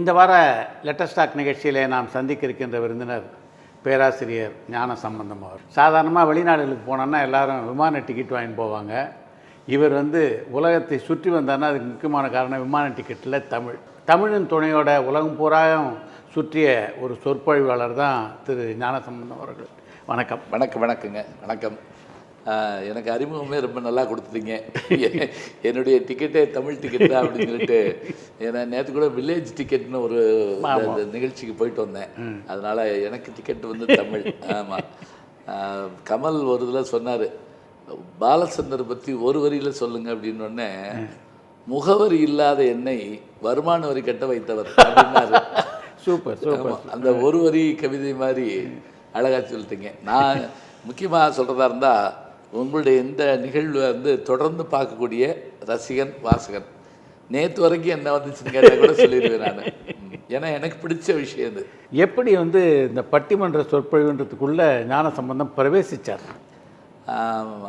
இந்த வார latest talk நிகழ்ச்சியிலே நாம் சந்திக்க இருக்கின்ற விருந்தினர் பேராசிரியர் ஞானசம்பந்தம் அவர். சாதாரணமாக வெளிநாடுகளுக்கு போனோன்னா எல்லாரும் விமான டிக்கெட் வாங்கிட்டு போவாங்க. இவர் உலகத்தை சுற்றி வந்தார்னா அதுக்கு முக்கியமான காரணம் விமான டிக்கெட்டில் தமிழின் துணையோட உலகம் பூராயும் சுற்றிய ஒரு சொற்பொழிவாளர் தான் திரு ஞானசம்பந்தம் அவர்கள். வணக்கம். வணக்கங்க. வணக்கம். எனக்கு அறிமுகமே ரொம்ப நல்லா கொடுத்துட்டீங்க. என்னுடைய டிக்கெட்டே தமிழ் டிக்கெட் தான் அப்படின்னு சொல்லிட்டு, ஏன்னா நேற்று கூட வில்லேஜ் டிக்கெட்னு ஒரு நிகழ்ச்சிக்கு போயிட்டு வந்தேன். அதனால் எனக்கு டிக்கெட் தமிழ். ஆமாம். கமல் ஒரு இதில் சொன்னார், பாலச்சந்தர் பற்றி ஒரு வரியில் சொல்லுங்க அப்படின்னோடனே, முகவரி இல்லாத என்னை வருமான வரி கட்ட வைத்தவர் அப்படின்னாரு. Super super. அந்த ஒரு வரி கவிதை மாதிரி அழகாக சொல்லிட்டீங்க. நான் முக்கியமாக சொல்கிறதா இருந்தால், உங்களுடைய இந்த நிகழ்வு தொடர்ந்து பார்க்கக்கூடிய ரசிகன் வாசகன். நேற்று வரைக்கும் என்ன வந்துச்சுன்னு கேட்டால் கூட சொல்லிடுவேன் நான். ஏன்னா எனக்கு பிடிச்ச விஷயம் இது. எப்படி இந்த பட்டிமன்ற சொற்பொழிவுன்றதுக்குள்ளே ஞானசம்பந்தம் பிரவேசித்தார்?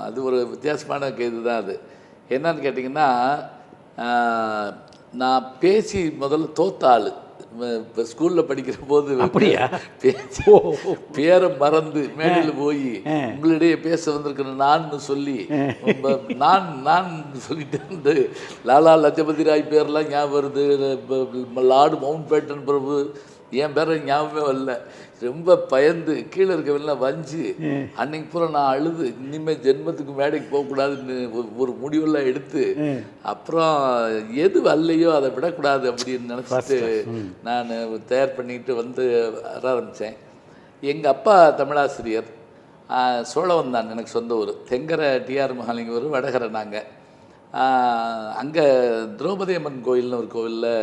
அது ஒரு வித்தியாசமான இதுதான். அது என்னன்னு கேட்டிங்கன்னா, நான் பேசி முதல்ல தோத்த ஆள். இப்போ ஸ்கூலில் படிக்கிற போது அப்படியா பேரை மறந்து மேடையில் போய் உங்களிடையே பேச வந்திருக்கிற நான் சொல்லி நான் சொல்லிட்டு இருந்து லாலா லஜபதி ராய் பேர்லாம் ஞாபகம் வருது, லார்டு மவுண்ட் பேட்டன் பிரபு என் பேரை ஞாபகமே வரல. ரொம்ப பயந்து கீழே இருக்கவெல்லாம் வஞ்சி அன்னைக்கு பூரா நான் அழுது இனிமேல் ஜென்மத்துக்கு மேடைக்கு போகக்கூடாதுன்னு ஒரு முடிவெல்லாம் எடுத்து, அப்புறம் எது வரலையோ அதை விடக்கூடாது அப்படின்னு நினச்சிட்டு நான் தயார் பண்ணிட்டு வர ஆரம்பித்தேன். எங்கள் அப்பா தமிழாசிரியர். சோழவன் தான் எனக்கு சொந்த ஊர். தெங்கரை டிஆர் மகாலிங்க ஊர், வடகரை நாங்கள். அங்கே திரௌபதி அம்மன் கோயில்னு ஒரு கோவிலில்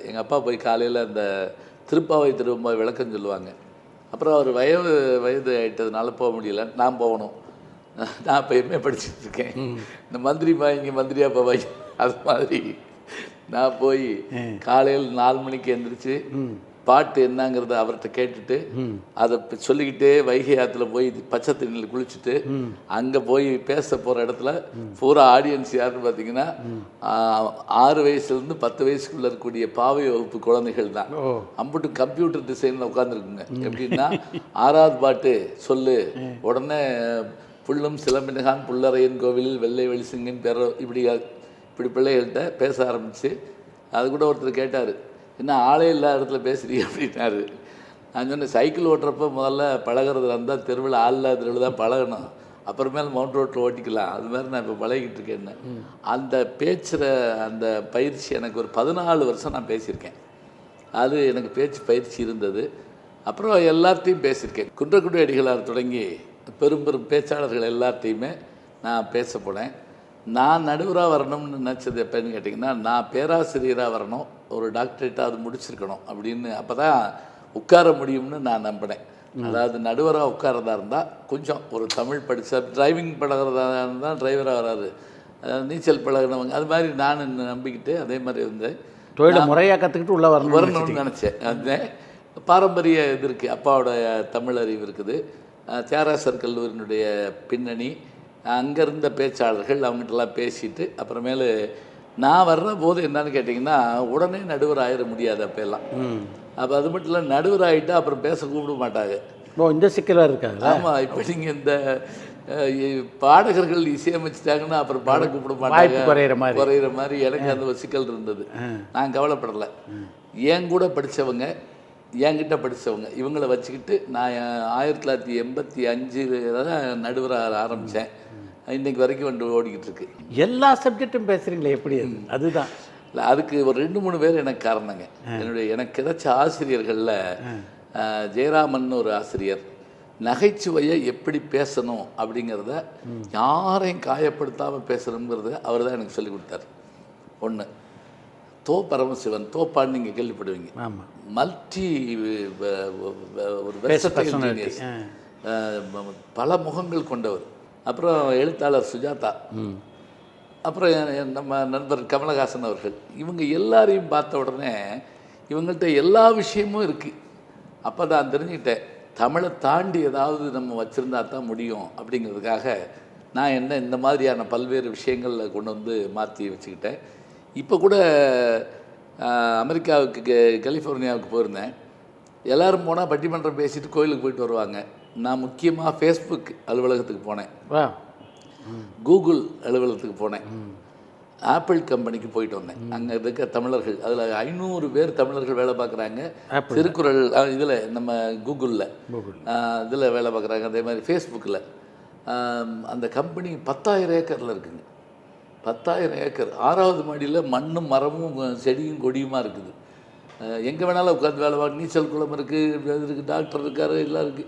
எங்கள் அப்பா போய் காலையில் அந்த திருப்பாவை திரும்ப விளக்கம் சொல்லுவாங்க. அப்புறம் அவர் வயது ஆகிட்டதுனால போக முடியல, நான் போகணும். நான் இப்போ எம்ஏ படிச்சுட்ருக்கேன். இந்த மந்திரிமா இங்கே மந்திரியா போவாய், அது மாதிரி நான் போய் காலையில் 4 மணிக்கு எழுந்திரிச்சு பாட்டு என்னங்கிறத அவர்கிட்ட கேட்டுட்டு அதை சொல்லிக்கிட்டே வைகை ஆற்றுல போய் பச்சை தண்ணியில் குளிச்சுட்டு அங்கே போய் பேச போகிற இடத்துல பூரா ஆடியன்ஸ் யாருன்னு பார்த்தீங்கன்னா 6 வயசுலேருந்து 10 வயசுக்குள்ளே இருக்கக்கூடிய பாவை வகுப்பு குழந்தைகள் தான். அம்புட்டு கம்ப்யூட்டர் டிசைனில் உட்காந்துருக்குங்க. எப்படின்னா 6வது பாட்டு சொல்லு உடனே புல்லும் சிலம்பினகான் புல்லறையன் கோவிலில் வெள்ளை வெளிசிங்கன் பேர இப்படி பிள்ளைகள்கிட்ட பேச ஆரம்பித்து, அது கூட ஒருத்தர் கேட்டார், என்ன ஆளே இல்லாத இடத்துல பேசுகிறீங்க அப்படின்னாரு. நான் சொன்னேன், சைக்கிள் ஓட்டுறப்ப முதல்ல பழகிறதுல இருந்தால் தெருவில் ஆள் இல்லாத தெருவில் தான் பழகணும், அப்புறமேல் மவுண்ட் ரோட்டில் ஓட்டிக்கலாம். அது மாதிரி நான் இப்போ பழகிட்டு இருக்கேன்னு. அந்த பேச்சுகிற அந்த பயிற்சி எனக்கு ஒரு 14 வருஷம் நான் பேசியிருக்கேன். அது எனக்கு பேச்சு பயிற்சி இருந்தது. அப்புறம் எல்லார்ட்டையும் பேசியிருக்கேன். குன்றக்குடி அடிகளார் தொடங்கி பெரும் பெரும் பேச்சாளர்கள் எல்லார்ட்டையுமே நான் பேச போனேன். நான் நடுவராக வரணும்னு நினச்சது எப்போன்னு கேட்டிங்கன்னா, நான் பேராசிரியராக வரணும், ஒரு டாக்டரேட்டாக அது முடிச்சிருக்கணும் அப்படின்னு, அப்போ தான் உட்கார முடியும்னு நான் நம்பினேன். அதாவது நடுவராக உட்காரதா இருந்தால் கொஞ்சம் ஒரு தமிழ் படித்தா, டிரைவிங் பழகிறதா இருந்தால் டிரைவராக வராது, நீச்சல் பழகினவங்க, அது மாதிரி நான் நம்பிக்கிட்டு அதே மாதிரி இருந்தேன். தொழிலை முறையாக கற்றுக்கிட்டு உள்ளே வரணும்னு நினச்சேன். அந்த பாரம்பரிய இது இருக்குது, அப்பாவோட தமிழ் அறிவு இருக்குது, தியாகராசர் கல்லூரியினுடைய பின்னணி, அங்கே இருந்த பேச்சாளர்கள் அவங்ககிட்டலாம் பேசிட்டு அப்புறமேலு நான் வர்ற போது என்னன்னு கேட்டிங்கன்னா, உடனே நடுவர் ஆயிட முடியாது அப்போல்லாம். அப்போ அது மட்டும் இல்லை, நடுவர் ஆகிட்டா அப்புறம் பேச கூப்பிட மாட்டாங்க. இந்த சிக்கலாக இருக்காங்க. ஆமாம். இப்போ நீங்கள் இந்த பாடகர்கள் இசையமைச்சிட்டாங்கன்னா அப்புறம் பாட கூப்பிட மாட்டாங்க, குறையிற மாதிரி எனக்கு அந்த ஒரு சிக்கல் இருந்தது. நான் கவலைப்படலை. என் கூட படித்தவங்க, என்கிட்ட படித்தவங்க, இவங்களை வச்சுக்கிட்டு நான் 1985 தான் நடுவராக ஆரம்பித்தேன். இன்றைக்கு வரைக்கும் ஓடிக்கிட்டு இருக்கு. எல்லா சப்ஜெக்டும் பேசுகிறீங்களே, எப்படி? அதுதான் இல்லை, அதுக்கு ஒரு 2-3 பேர் எனக்கு காரணங்க. எனக்கு கிடைச்ச ஆசிரியர்களில் ஜெயராமன் ஒரு ஆசிரியர், நகைச்சுவையை எப்படி பேசணும் அப்படிங்கிறத, யாரையும் காயப்படுத்தாமல் பேசணுங்கிறத அவர் தான் எனக்கு சொல்லிக் கொடுத்தார். ஒன்று பரமசிவன், தோப்பான்னு நீங்கள் கேள்விப்படுவீங்க. ஆமாம். மல்டி ஒரு வெர்சடைல், பல முகங்கள் கொண்டவர். அப்புறம் எழுத்தாளர் சுஜாதா, அப்புறம் நம்ம நண்பர் கமலஹாசன் அவர்கள், இவங்க எல்லாரையும் பார்த்த உடனே இவங்கள்ட்ட எல்லா விஷயமும் இருக்குது. அப்போ தான் தெரிஞ்சுக்கிட்டேன், தமிழை தாண்டி ஏதாவது நம்ம வச்சுருந்தா தான் முடியும் அப்படிங்கிறதுக்காக நான் இந்த மாதிரியான பல்வேறு விஷயங்களில் கொண்டு வந்து மாற்றி வச்சுக்கிட்டேன். இப்போ கூட அமெரிக்காவுக்கு கலிஃபோர்னியாவுக்கு போயிருந்தேன். எல்லோரும் போனால் பட்டிமன்றம் பேசிட்டு கோயிலுக்கு போயிட்டு வருவாங்க. நான் முக்கியமாக ஃபேஸ்புக் அலுவலகத்துக்கு போனேன், கூகுள் அலுவலகத்துக்கு போனேன், ஆப்பிள் கம்பெனிக்கு போயிட்டு வந்தேன். அங்கே இருக்க தமிழர்கள், அதில் 500 பேர் தமிழர்கள் வேலை பார்க்குறாங்க. திருக்குறள் இதில் நம்ம கூகுளில் இதில் வேலை பார்க்குறாங்க. அதே மாதிரி ஃபேஸ்புக்கில் அந்த கம்பெனி 10,000 ஏக்கரில் இருக்குங்க. 10,000 ஏக்கர், 6வது மாடியில் மண்ணும் மரமும் செடியும் கொடியுமா இருக்குது. எங்கே வேணாலும் உட்காந்து வேலை பார்க்க, நீச்சல் குளம் இருக்குது, இருக்குது, டாக்டர் இருக்கார், எல்லாம் இருக்குது.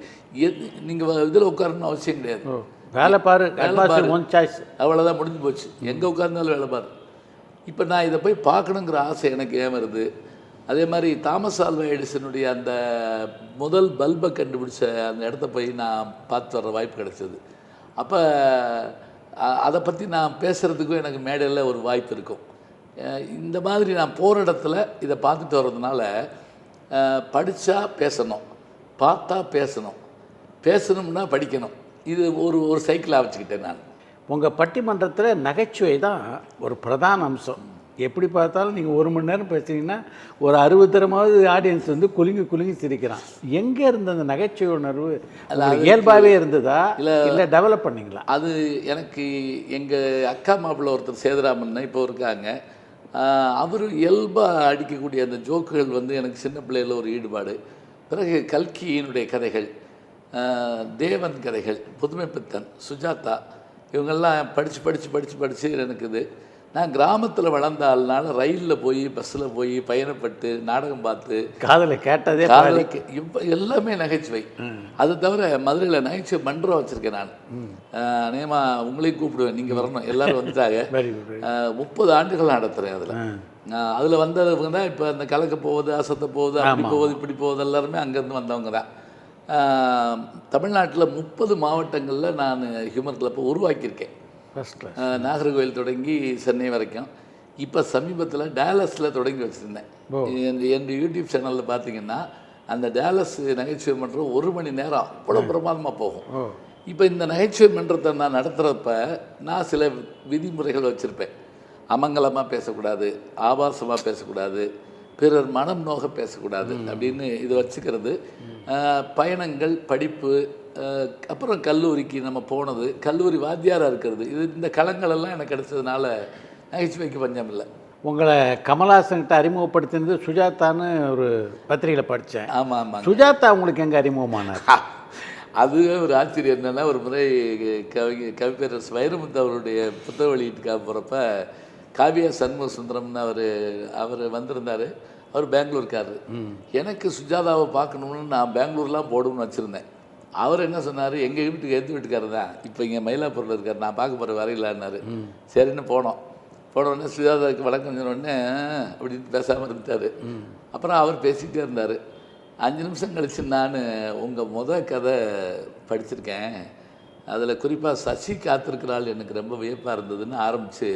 நீங்கள் இதில் உட்காரணும்னு அவசியம் கிடையாது. வேலை பாரு, அவ்வளோதான், முடிஞ்சு போச்சு. எங்கே உட்கார்ந்தாலும் வேலை பாரு. இப்போ நான் இதை போய் பார்க்கணுங்கிற ஆசை எனக்கு ஏன் வருது? அதே மாதிரி தாமஸ் ஆல்வா எடிசனுடைய அந்த முதல் பல்பை கண்டுபிடிச்ச அந்த இடத்த போய் நான் பார்த்து வர்ற வாய்ப்பு கிடைச்சது. அப்போ அதை பற்றி நான் பேசுகிறதுக்கும் எனக்கு மேடையில் ஒரு வாய்ப்பு இருக்கும். இந்த மாதிரி நான் போகிற இடத்துல இதை பார்த்துட்டு வர்றதுனால படித்தா பேசணும், பார்த்தா பேசணும், பேசணும்னா படிக்கணும். இது ஒரு சைக்கிளாக வச்சுக்கிட்டேன் நான். உங்கள் பட்டிமன்றத்தில் நகைச்சுவை தான் ஒரு பிரதான அம்சம். எப்படி பார்த்தாலும் நீங்கள் 1 மணி நேரம் பேசுனீங்கன்னா ஒரு 60 தரமாவது ஆடியன்ஸ் வந்து குலுங்கி சிரிக்கிறான். எங்கே இருந்த அந்த நகைச்சுவை உணர்வு? இயல்பாகவே இருந்ததா இல்லை டெவலப் பண்ணிங்களா? அது எனக்கு எங்கள் அக்கா மாப்பிள்ளை ஒருத்தர் சேதுராமன் இப்போ இருக்காங்க. அவர் இயல்பாக அடிக்கக்கூடிய அந்த ஜோக்குகள் வந்து எனக்கு சின்ன பிள்ளையில் ஒரு ஈடுபாடு. பிறகு கல்கியினுடைய கதைகள், தேவன் கதைகள், புதுமைப்பித்தன், சுஜாதா, இவங்கெல்லாம் படித்து எனக்கு இது. நான் கிராமத்தில் வளர்ந்த ஆள்னால ரயிலில் போய் பஸ்ஸில் போய் பயணப்பட்டு நாடகம் பார்த்து காதலை கேட்டதே எல்லாமே நகைச்சுவை. அது தவிர மதுரையில் நகைச்சுவை மன்றம் வச்சுருக்கேன் நான். நேமாக உங்களையும் கூப்பிடுவேன், நீங்கள் வரணும். எல்லோரும் வந்துட்டாங்க. 30 ஆண்டுகள் நடத்துகிறேன். அதில் வந்தவங்க தான் இப்போ அந்த கலக்க போவது, அசத்த போவது, அப்படி போவது, இப்படி போவது எல்லாருமே அங்கேருந்து வந்தவங்க தான். தமிழ்நாட்டில் 30 மாவட்டங்களில் நான் ஹியூமர் கிளப்பை உருவாக்கியிருக்கேன். நாகர்கோவில் தொடங்கி சென்னை வரைக்கும். இப்போ சமீபத்தில் டேலஸில் தொடங்கி வச்சுருந்தேன். என் யூடியூப் சேனலில் பார்த்தீங்கன்னா அந்த டேலஸ் நகைச்சுவை மன்றம் 1 மணி நேரம் அவ்வளோ பிரமாதமாக போகும். இப்போ இந்த நகைச்சுவை மன்றத்தை நான் நடத்துகிறப்ப நான் சில விதிமுறைகள் வச்சுருப்பேன். அமங்கலமாக பேசக்கூடாது, ஆபாசமாக பேசக்கூடாது, பிறர் மனம் நோக பேசக்கூடாது அப்படின்னு இது வச்சுக்கிறது. பயணங்கள், படிப்பு, அப்புறம் கல்லூரிக்கு நம்ம போனது, கல்லூரி வாத்தியாராக இருக்கிறது, இந்த களங்களெல்லாம் எனக்கு கிடைச்சதுனால நகைச்சுவைக்கு பஞ்சம் இல்லை. உங்களை கமல்ஹாசன்கிட்ட அறிமுகப்படுத்தினது சுஜாதான்னு ஒரு பத்திரிகையில் படித்தேன். ஆமாம் ஆமாம். சுஜாதா உங்களுக்கு எங்கே அறிமுகமானார்? அதுவே ஒரு ஆச்சரியம். என்னென்னா, ஒரு முறை கவிப்பேரரசு வைரமுத்து அவருடைய புத்தக வெளியீட்டுக்காக போகிறப்ப காவியா சண்முக சுந்தரம்னு அவர் வந்திருந்தார். அவர் பெங்களூர்காரர். எனக்கு சுஜாதாவை பார்க்கணும்னு நான் பெங்களூர்லாம் போடணும்னு வச்சுருந்தேன். அவர் என்ன சொன்னார், எங்கள் வீட்டுக்கு எதிர்த்து வீட்டுக்காரர் தான், இப்போ இங்கே மயிலாப்பூரில் இருக்கார், நான் பார்க்க போகிற வரையிலான்னாரு. சரின்னு போனோம். போனோடனே சுஜாதாவுக்கு வழக்கம் சொன்னோடனே அப்படின்னு பேசாமல் இருந்துட்டார். அப்புறம் அவர் பேசிகிட்டே இருந்தார். 5 நிமிஷம் கழிச்சு நான் உங்கள் கதை படிச்சிருக்கேன், அதில் குறிப்பாக சசி காத்திருக்கிறாள் எனக்கு ரொம்ப வியப்பாக இருந்ததுன்னு ஆரம்பித்து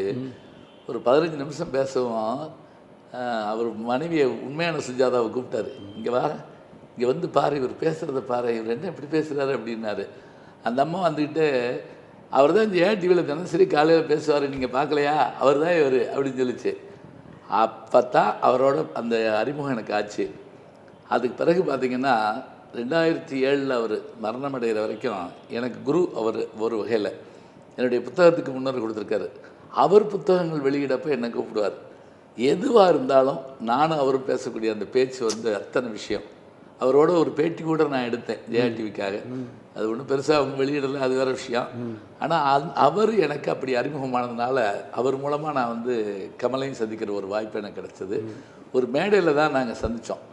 ஒரு 15 நிமிஷம் பேசவும் அவர் மனைவியை உண்மையான சுஜாதாவை கூப்பிட்டாரு. இங்கே வா, இங்கே வந்து பாரு, இவர் பேசுகிறத பாரு, இவர் என்ன இப்படி பேசுகிறாரு அப்படின்னாரு. அந்த அம்மா வந்துக்கிட்டு, அவர் தான் இந்த டிவியில் தினசரி காலையில் பேசுவார், நீங்கள் பார்க்கலையா, அவர் தான் இவர் அப்படின்னு சொல்லிச்சு. அப்போ தான் அவரோட அந்த அறிமுகம் எனக்கு ஆச்சு. அதுக்கு பிறகு பார்த்திங்கன்னா 2007 அவர் மரணம் அடைகிற வரைக்கும் எனக்கு குரு அவர். ஒரு வகையில் என்னுடைய புத்தகத்துக்கு முன்னர் கொடுத்துருக்காரு. அவர் புத்தகங்கள் வெளியிடப்போ என்னை கூப்பிடுவார். எதுவாக இருந்தாலும் நானும் அவரும் பேசக்கூடிய அந்த பேச்சு வந்து அத்தனை விஷயம். அவரோட ஒரு பேட்டி கூட நான் எடுத்தேன் ஜெயா டிவிக்காக. அது ஒன்றும் பெருசாக அவங்க வெளியிடலை, அது வேறு விஷயம். ஆனால் அவர் எனக்கு அப்படி அறிமுகமானதுனால அவர் மூலமாக நான் வந்து கமலையும் சந்திக்கிற ஒரு வாய்ப்பு எனக்கு கிடச்சிது. ஒரு மேடையில் தான் நாங்கள் சந்தித்தோம்.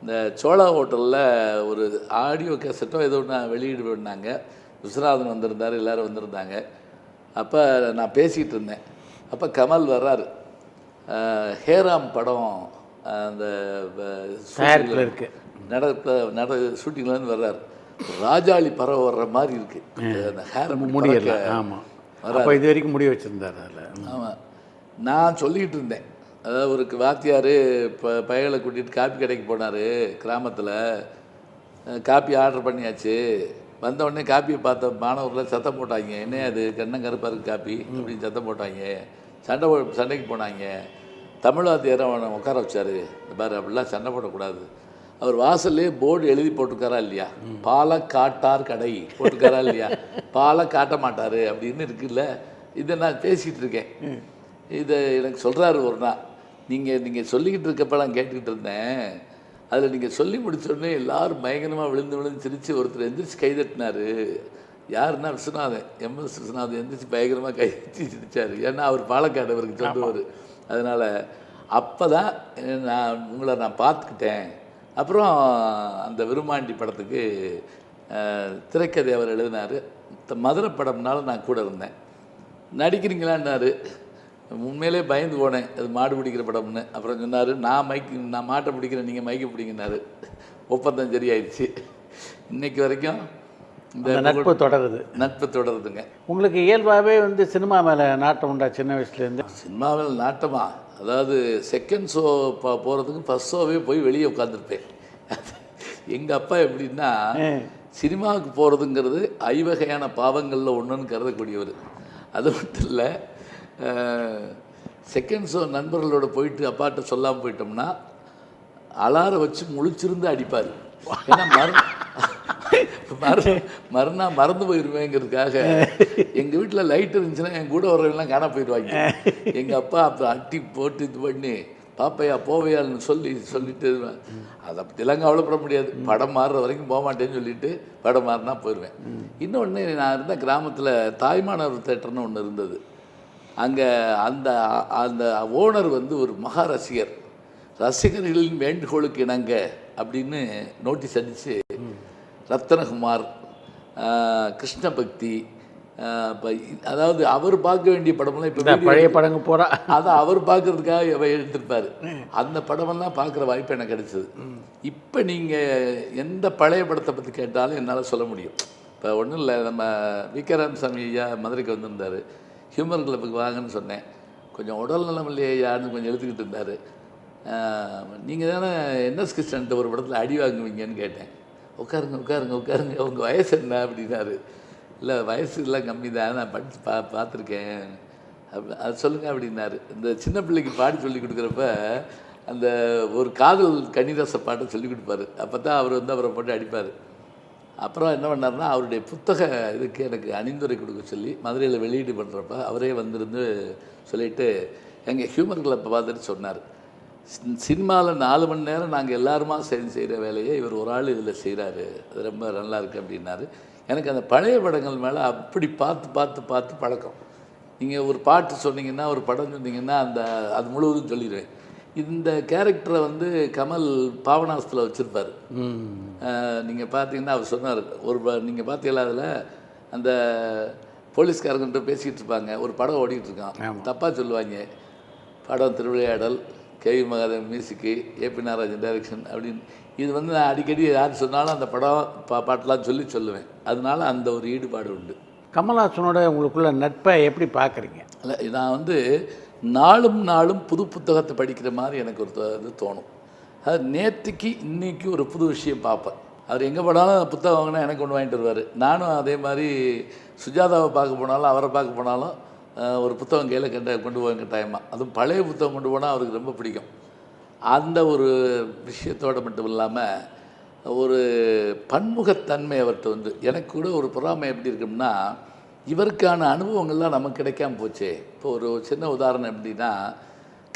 இந்த சோழா ஹோட்டலில் ஒரு ஆடியோ கேசட்டோ ஏதோ ஒன்று வெளியிடு பண்ணாங்க. விஸ்வநாதன் வந்திருந்தார், எல்லோரும் வந்திருந்தாங்க. அப்போ நான் பேசிகிட்டு இருந்தேன். அப்போ கமல் வர்றாரு. ஹேராம் படம் அந்த நட ஷூட்டிங்லேருந்து வர்றாரு. ராஜாளி பறவை வர்ற மாதிரி இருக்குது அந்த ஹேர் முடியல. ஆமாம், இது வரைக்கும் முடிய வச்சுருந்தார் அதில். ஆமாம், நான் சொல்லிக்கிட்டு இருந்தேன். அதாவது ஒரு வாத்தியார் இப்போ பையனை கூட்டிகிட்டு காப்பி கடைக்கு போனார் கிராமத்தில். காப்பி ஆர்டர் பண்ணியாச்சு. வந்தவுடனே காப்பியை பார்த்த மாணவர்கள் சத்தம் போட்டாங்க, என்ன அது கண்ணம் கருப்பாக இருக்குது காப்பி அப்படின்னு சத்தம் போட்டாங்க. சண்டைக்கு போனாங்க. தமிழ்வாத்தியாரை அவனை உட்கார வச்சார். இந்த பாரு அப்படிலாம் சண்டை போடக்கூடாது. அவர் வாசல்லே போர்டு எழுதி போட்டுருக்காரா இல்லையா, பாலை காட்டார் கடை போட்டுருக்காரா இல்லையா, பாலை காட்ட மாட்டார் அப்படின்னு இருக்குல்ல. இதை நான் பேசிகிட்டு இருக்கேன். இதை எனக்கு சொல்கிறாரு ஒரு நாள், நீங்கள் சொல்லிக்கிட்டு இருக்கப்ப நான் கேட்டுக்கிட்டு இருந்தேன். அதில் நீங்கள் சொல்லி முடிச்சோடனே எல்லோரும் பயங்கரமாக விழுந்து சிரித்து ஒருத்தர் எந்திரிச்சு கைதட்டினார். யாருன்னா விஸ்வநாதன், எம்எஸ் விஸ்வநாதன் எந்திரிச்சு பயங்கரமாக கைதட்டி சிரித்தார். ஏன்னா அவர் பாலக்காடு அவருக்கு சொல்லுவார். அதனால் அப்போ தான் உங்களை நான் பார்த்துக்கிட்டேன். அப்புறம் அந்த விருமாண்டி படத்துக்கு திரைக்கதை அவர் எழுதினார். மதுரை படம்னால நான் கூட இருந்தேன். நடிக்கிறீங்களான்னாரு. உண்மையிலே பயந்து போனேன், அது மாடு பிடிக்கிற படம்னு. அப்புறம் சொன்னார், நான் மாட்டை பிடிக்கிறேன், நீங்கள் மைக்கு பிடிங்கினாரு. ஒப்பந்தம் சரியாயிடுச்சு. இன்றைக்கு வரைக்கும் இந்த நட்பு தொடருதுங்க. உங்களுக்கு இயல்பாகவே சினிமா மேலே நாட்டம் உண்டா சின்ன வயசுலேருந்து? சினிமாவில் நாட்டமா, அதாவது செகண்ட் ஷோ போகிறதுக்கு ஃபஸ்ட் ஷோவே போய் வெளியே உட்காந்துருப்பேன். எங்கள் அப்பா எப்படின்னா, சினிமாவுக்கு போகிறதுங்கிறது ஐவகையான பாவங்களில் ஒன்றுன்னு கருதக்கூடியவர். அது மட்டும் இல்லை, செகண்ட் ஷோ நண்பர்களோடு போயிட்டு அப்பாட்ட சொல்லாமல் போயிட்டோம்னா அலாரம் வச்சு முழிச்சிருந்து அடிப்பார். ஏன்னா மறுநாள் மறந்து போயிடுவேங்கிறதுக்காக. எங்கள் வீட்டில் லைட் இருந்துச்சுன்னா என் கூட வரவெல்லாம் காண போயிடுவாங்க. எங்கள் அப்பா அப்புறம் அட்டி போட்டு இது பண்ணி பாப்பையா போவையான்னு சொல்லிட்டு அதை பற்றிலாம் கவலைப்பட முடியாது. படம் மாறுற வரைக்கும் போக மாட்டேன்னு சொல்லிட்டு படம் மாறினா போயிடுவேன். இன்னொன்று, நான் இருந்த கிராமத்தில் தாய்மானவர் தேட்டர்னு ஒன்று இருந்தது. அங்கே அந்த அந்த ஓனர் ஒரு மகா ரசிகர். ரசிகர்களின் வேண்டுகோளுக்கு இணங்க அப்படின்னு நோட்டீஸ் அடித்து ரத்தனகுமார், கிருஷ்ணபக்தி, அதாவது அவர் பார்க்க வேண்டிய படமெல்லாம் இப்போ பழைய படங்க போகிறா அதை அவர் பார்க்குறதுக்காக எடுத்திருப்பார். அந்த படமெல்லாம் பார்க்குற வாய்ப்பு எனக்கு கிடைச்சிது. இப்போ நீங்கள் எந்த பழைய படத்தை பற்றி கேட்டாலும் என்னால் சொல்ல முடியும். இப்போ ஒன்றும் இல்லை, நம்ம விக்ராமசாமி ஐயா மதுரைக்கு வந்திருந்தார். ஹியூமர் கிளப்புக்கு வாங்கன்னு சொன்னேன். கொஞ்சம் உடல் நலம் இல்லையான்னு கொஞ்சம் எழுத்துக்கிட்டு இருந்தார். நீங்கள் தானே என்எஸ் கிருஷ்ணன்ட்டு ஒரு படத்தில் அடி வாங்குவீங்கன்னு கேட்டேன். உட்காருங்க உங்கள் வயசு என்ன அப்படின்னாரு. இல்லை வயசு எல்லாம் கம்மி தான், நான் படித்து பார்த்துருக்கேன். அது சொல்லுங்கள் அப்படின்னாரு. இந்த சின்ன பிள்ளைக்கு பாடி சொல்லி கொடுக்குறப்ப அந்த ஒரு காதல் கன்னிரச பாட்டை சொல்லி கொடுப்பாரு. அப்போ தான் அவர் அவரை போட்டு அடிப்பார். அப்புறம் என்ன பண்ணார்னா, அவருடைய புத்தக இதுக்கு எனக்கு அணிந்துரை கொடுக்க சொல்லி மதுரையில் வெளியீடு பண்ணுறப்ப அவரே வந்திருந்து சொல்லிவிட்டு எங்கள் ஹியூமர் கிளப்பை பார்த்துட்டு சொன்னார், சினிமாவில் 4 மணி நேரம் நாங்கள் எல்லாருமா சேர்ந்து செய்கிற வேலையை இவர் ஒரு ஆள் இதில் செய்கிறாரு, அது ரொம்ப நல்லா இருக்குது அப்படின்னாரு. எனக்கு அந்த பழைய படங்கள் மேலே அப்படி பார்த்து பழக்கம். நீங்கள் ஒரு பாட்டு சொன்னீங்கன்னா, ஒரு படம் சொன்னீங்கன்னா அது முழுவதும் சொல்லிடுவேன். இந்த கேரக்டரை கமல் பாவனாசத்தில் வச்சுருப்பார். நீங்கள் பார்த்தீங்கன்னா அவர் சொன்னார், நீங்கள் பார்த்தீங்களா அதில் அந்த போலீஸ்காரங்கிட்ட பேசிக்கிட்டு இருப்பாங்க, ஒரு படம் ஓடிக்கிட்டு இருக்கான், தப்பாக சொல்லுவாங்க. படம் திருவிளையாடல், கேவி மகாதேவன் மியூசிக்கு, ஏபி நாராஜன் டைரக்ஷன் அப்படின்னு. இது நான் அடிக்கடி யார் சொன்னாலும் அந்த படம் பாட்டெலாம் சொல்லுவேன். அதனால அந்த ஒரு ஈடுபாடு உண்டு. கமல்ஹாசனோட உங்களுக்குள்ள நட்பை எப்படி பார்க்குறீங்க? இல்லை, நான் நாளும் புது புத்தகத்தை படிக்கிற மாதிரி எனக்கு ஒரு இது தோணும். அது நேற்றுக்கு இன்றைக்கி ஒரு புது விஷயம் பார்ப்பேன். அவர் எங்கே போனாலும் புத்தகம் வாங்கினா எனக்கு ஒன்று வாங்கிட்டு வருவார். நானும் அதே மாதிரி சுஜாதாவை பார்க்க போனாலும் அவரை பார்க்க போனாலும் ஒரு புத்தகம் கையில் கொண்டு போவாங்க டைமாக. அதுவும் பழைய புத்தகம் கொண்டு போனால் அவருக்கு ரொம்ப பிடிக்கும். அந்த ஒரு விஷயத்தோடு மட்டும் இல்லாமல் ஒரு பன்முகத்தன்மை அவர்கிட்ட எனக்கு கூட ஒரு பொறாமை எப்படி இருக்கும்னா, இவருக்கான அனுபவங்கள்லாம் நமக்கு கிடைக்காம போச்சே. இப்போ ஒரு சின்ன உதாரணம் எப்படின்னா,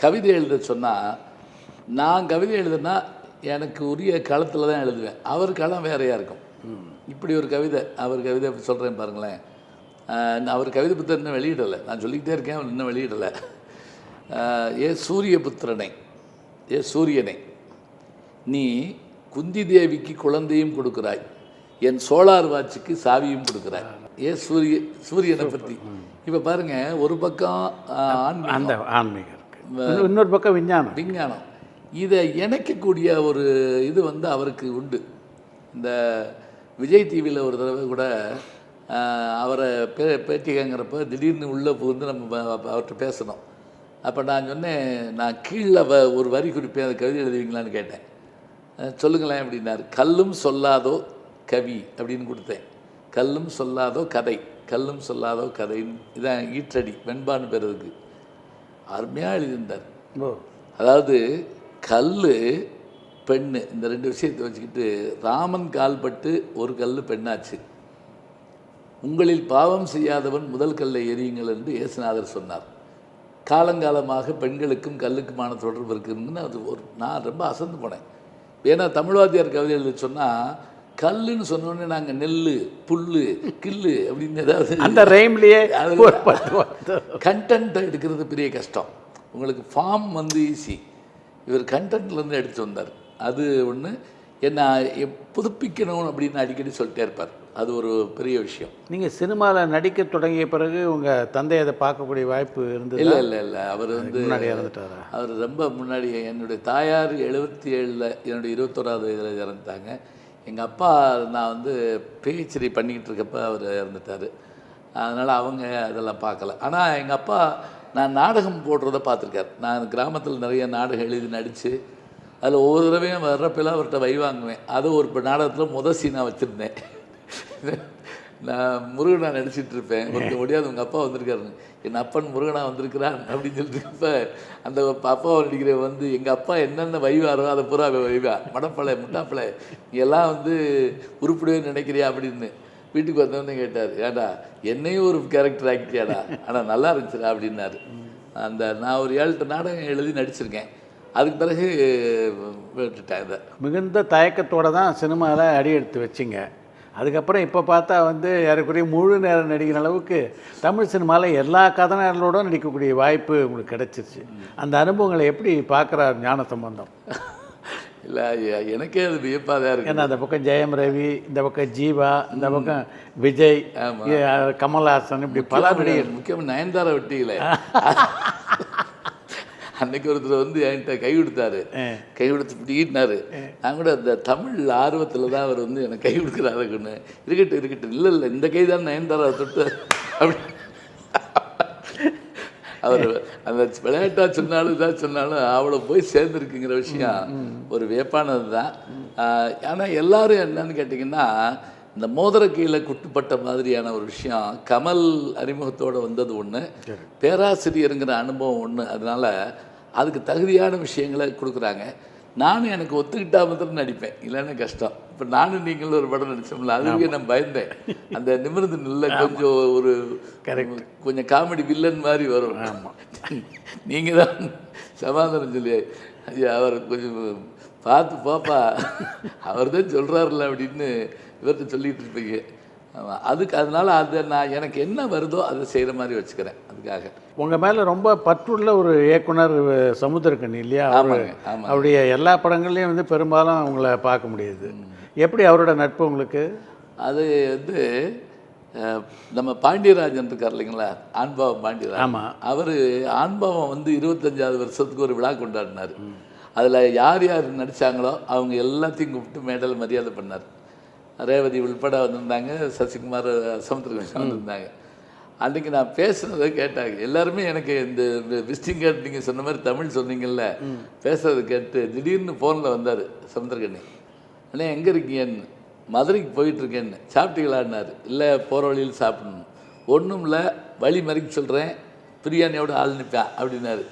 கவிதை எழுத சொன்னால், நான் கவிதை எழுதுனா எனக்கு உரிய களத்தில் தான் எழுதுவேன், அவர் களம் வேறையாக இருக்கும். இப்படி ஒரு கவிதை, அவர் கவிதை அப்படி சொல்கிறேன் பாருங்களேன். அவர் கவிதை புத்தகம் இன்னும் வெளியிடலை, நான் சொல்லிக்கிட்டே இருக்கேன், அவர் இன்னும் வெளியிடலை. சூரியனே, நீ குந்தி தேவிக்கு குழந்தையும் கொடுக்குறாய், என் சோலார் வாட்சுக்கு சாவியும் கொடுக்குறாய். சூரியனை பற்றி இப்போ பாருங்கள், ஒரு பக்கம் ஆன்மீகம் இருக்குது, இன்னொரு பக்கம் விஞ்ஞானம். இதை இணைக்கக்கூடிய ஒரு இது அவருக்கு உண்டு. இந்த விஜய் டிவியில் ஒரு தடவை கூட அவரை பேட்டி கேட்குறப்ப திடீர்னு உள்ளே புகுந்து நம்ம அவர்கிட்ட பேசணும். அப்போ நான் சொன்னேன், நான் கீழே ஒரு வரி குறிப்பேன், அதை கவிதை எழுதுவீங்களான்னு கேட்டேன். சொல்லுங்களேன் அப்படின்னாரு. கல்லும் சொல்லாதோ கவி அப்படின்னு கொடுத்தேன். கல்லும் சொல்லாதோ கதை, கல்லும் சொல்லாதோ கதைன்னு. இதான் ஈற்றடி வெண்பான்னு பேர். அதுக்கு அருமையாக எழுதியிருந்தார். அதாவது கல் பெண்ணு இந்த 2 விஷயத்தை வச்சுக்கிட்டு ராமன் கால்பட்டு ஒரு கல் பெண்ணாச்சு. உங்களில் பாவம் செய்யாதவன் முதல் கல்லை எரியுங்கள் என்று இயேசுநாதர் சொன்னார். காலங்காலமாக பெண்களுக்கும் கல்லுக்குமான தொடர்பு இருக்குதுன்னு அது நான் ரொம்ப அசந்து போனேன். ஏன்னா தமிழ்வாதியார் கவிதை எழுதி சொன்னால் கல்லுன்னு சொன்னோடனே நாங்கள் நெல் புல் கில்லு அப்படின்னு ஏதாவது அந்த ரைம்லேயே கண்டென்ட்டை எடுக்கிறது பெரிய கஷ்டம். உங்களுக்கு ஃபார்ம் ஈஸி. இவர் கண்டென்ட்லேருந்து எடுத்து வந்தார். அது ஒன்று என்ன புதுப்பிக்கணும் அப்படின்னு அடிக்கடி சொல்லிட்டே இருப்பார். அது ஒரு பெரிய விஷயம். நீங்கள் சினிமாவில் நடிக்க தொடங்கிய பிறகு உங்கள் தந்தை அதை பார்க்கக்கூடிய வாய்ப்பு இருந்தது? இல்லை அவர் முன்னாடி இறந்துட்டாரா? அவர் ரொம்ப முன்னாடி. என்னுடைய தாயார் 77 என்னுடைய 21வது வயதில் இறந்துட்டாங்க. எங்கள் அப்பா நான் PhD பண்ணிக்கிட்டு இருக்கப்போ அவர் இறந்துட்டார். அதனால் அவங்க அதெல்லாம் பார்க்கல. ஆனால் எங்கள் அப்பா நான் நாடகம் போடுறத பார்த்துருக்கார். நான் கிராமத்தில் நிறைய நாடகம் எழுதி நடித்து அதில் ஒவ்வொரு தடவையும் வர்றப்பெல்லாம் அவர்கிட்ட வை வாங்குவேன். அது ஒரு நாடகத்தில் சீனாக வச்சுருந்தேன். நான் முருகனா நடிச்சிட்டு இருப்பேன். முடியாது உங்கள் அப்பா வந்திருக்காருங்க, என் அப்பன் முருகனா வந்திருக்கிறான் அப்படின்னு சொல்லிட்டு அந்த அப்பாவை நடிக்கிற எங்கள் அப்பா என்னென்ன வைவாரோ அதை பூரா வைவா. மடப்பழை முட்டாப்பழை எல்லாம் உருப்படியே நினைக்கிறியா அப்படின்னு வீட்டுக்கு வந்தவொடனே கேட்டார், ஏடா என்னையும் ஒரு கேரக்டர் ஆக்கிட்டியாடா, ஆனால் நல்லா இருந்துச்சுடா அப்படின்னாரு. நான் ஒரு 7 நாடகம் எழுதி நடிச்சிருக்கேன். அதுக்கு பிறகு விட்டுட்டேன். இதை மிகுந்த தயக்கத்தோடு தான் சினிமாவில் அடி எடுத்து வச்சிங்க. அதுக்கப்புறம் இப்போ பார்த்தா ஏறக்குறைய முழு நேரம் நடிக்கிற அளவுக்கு தமிழ் சினிமாவில் எல்லா கதைஞர்களோடும் நடிக்கக்கூடிய வாய்ப்பு உங்களுக்கு கிடச்சிருச்சு. அந்த அனுபவங்களை எப்படி பார்க்குறார் ஞானசம்பந்தம்? இல்லை எனக்கே அது வியப்பாக தான் இருக்குது. ஏன்னா அந்த பக்கம் ஜெயம் ரவி, இந்த பக்கம் ஜீவா, இந்த பக்கம் விஜய், கமல்ஹாசன், இப்படி பல நடிகர். முக்கியமாக நயன்தாரா வெட்டியில் அன்னைக்கு ஒருத்தர் என்கிட்ட கை கொடுத்தாரு. கை கொடுத்து பிடிக்கிட்டாரு. நான் கூட அந்த தமிழ் ஆர்வத்தில் தான் அவர் எனக்கு கை கொடுக்குறாருன்னு. இருக்கட்டும் இல்லை இந்த கை தான் நயன்தாரா தொட்டு அப்படி அவர் அந்த விளையாட்டாக சொன்னாலும் அவ்வளோ போய் சேர்ந்துருக்குங்கிற விஷயம் ஒரு வியப்பானது தான். ஆனால் எல்லோரும் என்னன்னு கேட்டிங்கன்னா இந்த மோதிர கீழே குட்டுப்பட்ட மாதிரியான ஒரு விஷயம் கமல் அறிமுகத்தோடு வந்தது ஒன்று, பேராசிரியருங்கிற அனுபவம் ஒன்று. அதனால் அதுக்கு தகுதியான விஷயங்களை கொடுக்குறாங்க. நானும் எனக்கு ஒத்துக்கிட்டா மாத்திரம் நடிப்பேன், இல்லைன்னா கஷ்டம். இப்போ நானும் நீங்களும் ஒரு படம் நடிச்சோம்ல, அதுவே நான் பயந்தேன். அந்த நிமிர்ந்து நில்ல கொஞ்சம் ஒரு கொஞ்சம் காமெடி வில்லன் மாதிரி வரும். நீங்கள் தான் சமாதானம் சொல்லி ஐயா அவர் கொஞ்சம் பார்த்து போப்பா அவர் தான் சொல்கிறாருல்ல அப்படின்னு இவர்கிட்ட சொல்லிகிட்டு இருப்பீங்க. ஆமாம், அதனால் அதை நான் எனக்கு என்ன வருதோ அதை செய்கிற மாதிரி வச்சுக்கிறேன். அதுக்காக உங்கள் மேலே ரொம்ப பற்றுள்ள ஒரு இயக்குனர் சமுத்திரக்கனி இல்லையா? அவருடைய எல்லா படங்கள்லையும் பெரும்பாலும் உங்களை பார்க்க முடியுது. எப்படி அவரோட நட்பு உங்களுக்கு? அது நம்ம பாண்டியராஜன் இருக்கார் இல்லைங்களா, ஆண்பாவம் பாண்டியராஜன். ஆமாம், அவர் ஆண்பாவம் 25வது வருஷத்துக்கு ஒரு விழா கொண்டாடினார். அதில் யார் யார் நடித்தாங்களோ அவங்க எல்லாத்தையும் கூப்பிட்டு மேடல் மரியாதை பண்ணார். ரேவதி உள்பட வந்திருந்தாங்க, சசிகுமார், சமுத்திரகணேசன் வந்திருந்தாங்க. அன்றைக்கி நான் பேசுனதை கேட்டாங்க எல்லாருமே. எனக்கு இந்த விசிட்டிங் கார்டு நீங்கள் சொன்ன மாதிரி தமிழ் சொன்னீங்கல்ல, பேசுகிறத கேட்டு திடீர்னு ஃபோனில் வந்தார் சமுத்திரகணி. அண்ணே எங்கே இருக்கீங்கன்னு. மதுரைக்கு போயிட்டுருக்கேன்னு. சாப்பிட்டீங்களான்னாரு. இல்லை போகிற வழியில் சாப்பிடணும். ஒன்றும் இல்லை வழி மறிக்க சொல்கிறேன், பிரியாணியோட ஆள் நிற்பேன் அப்படின்னாரு.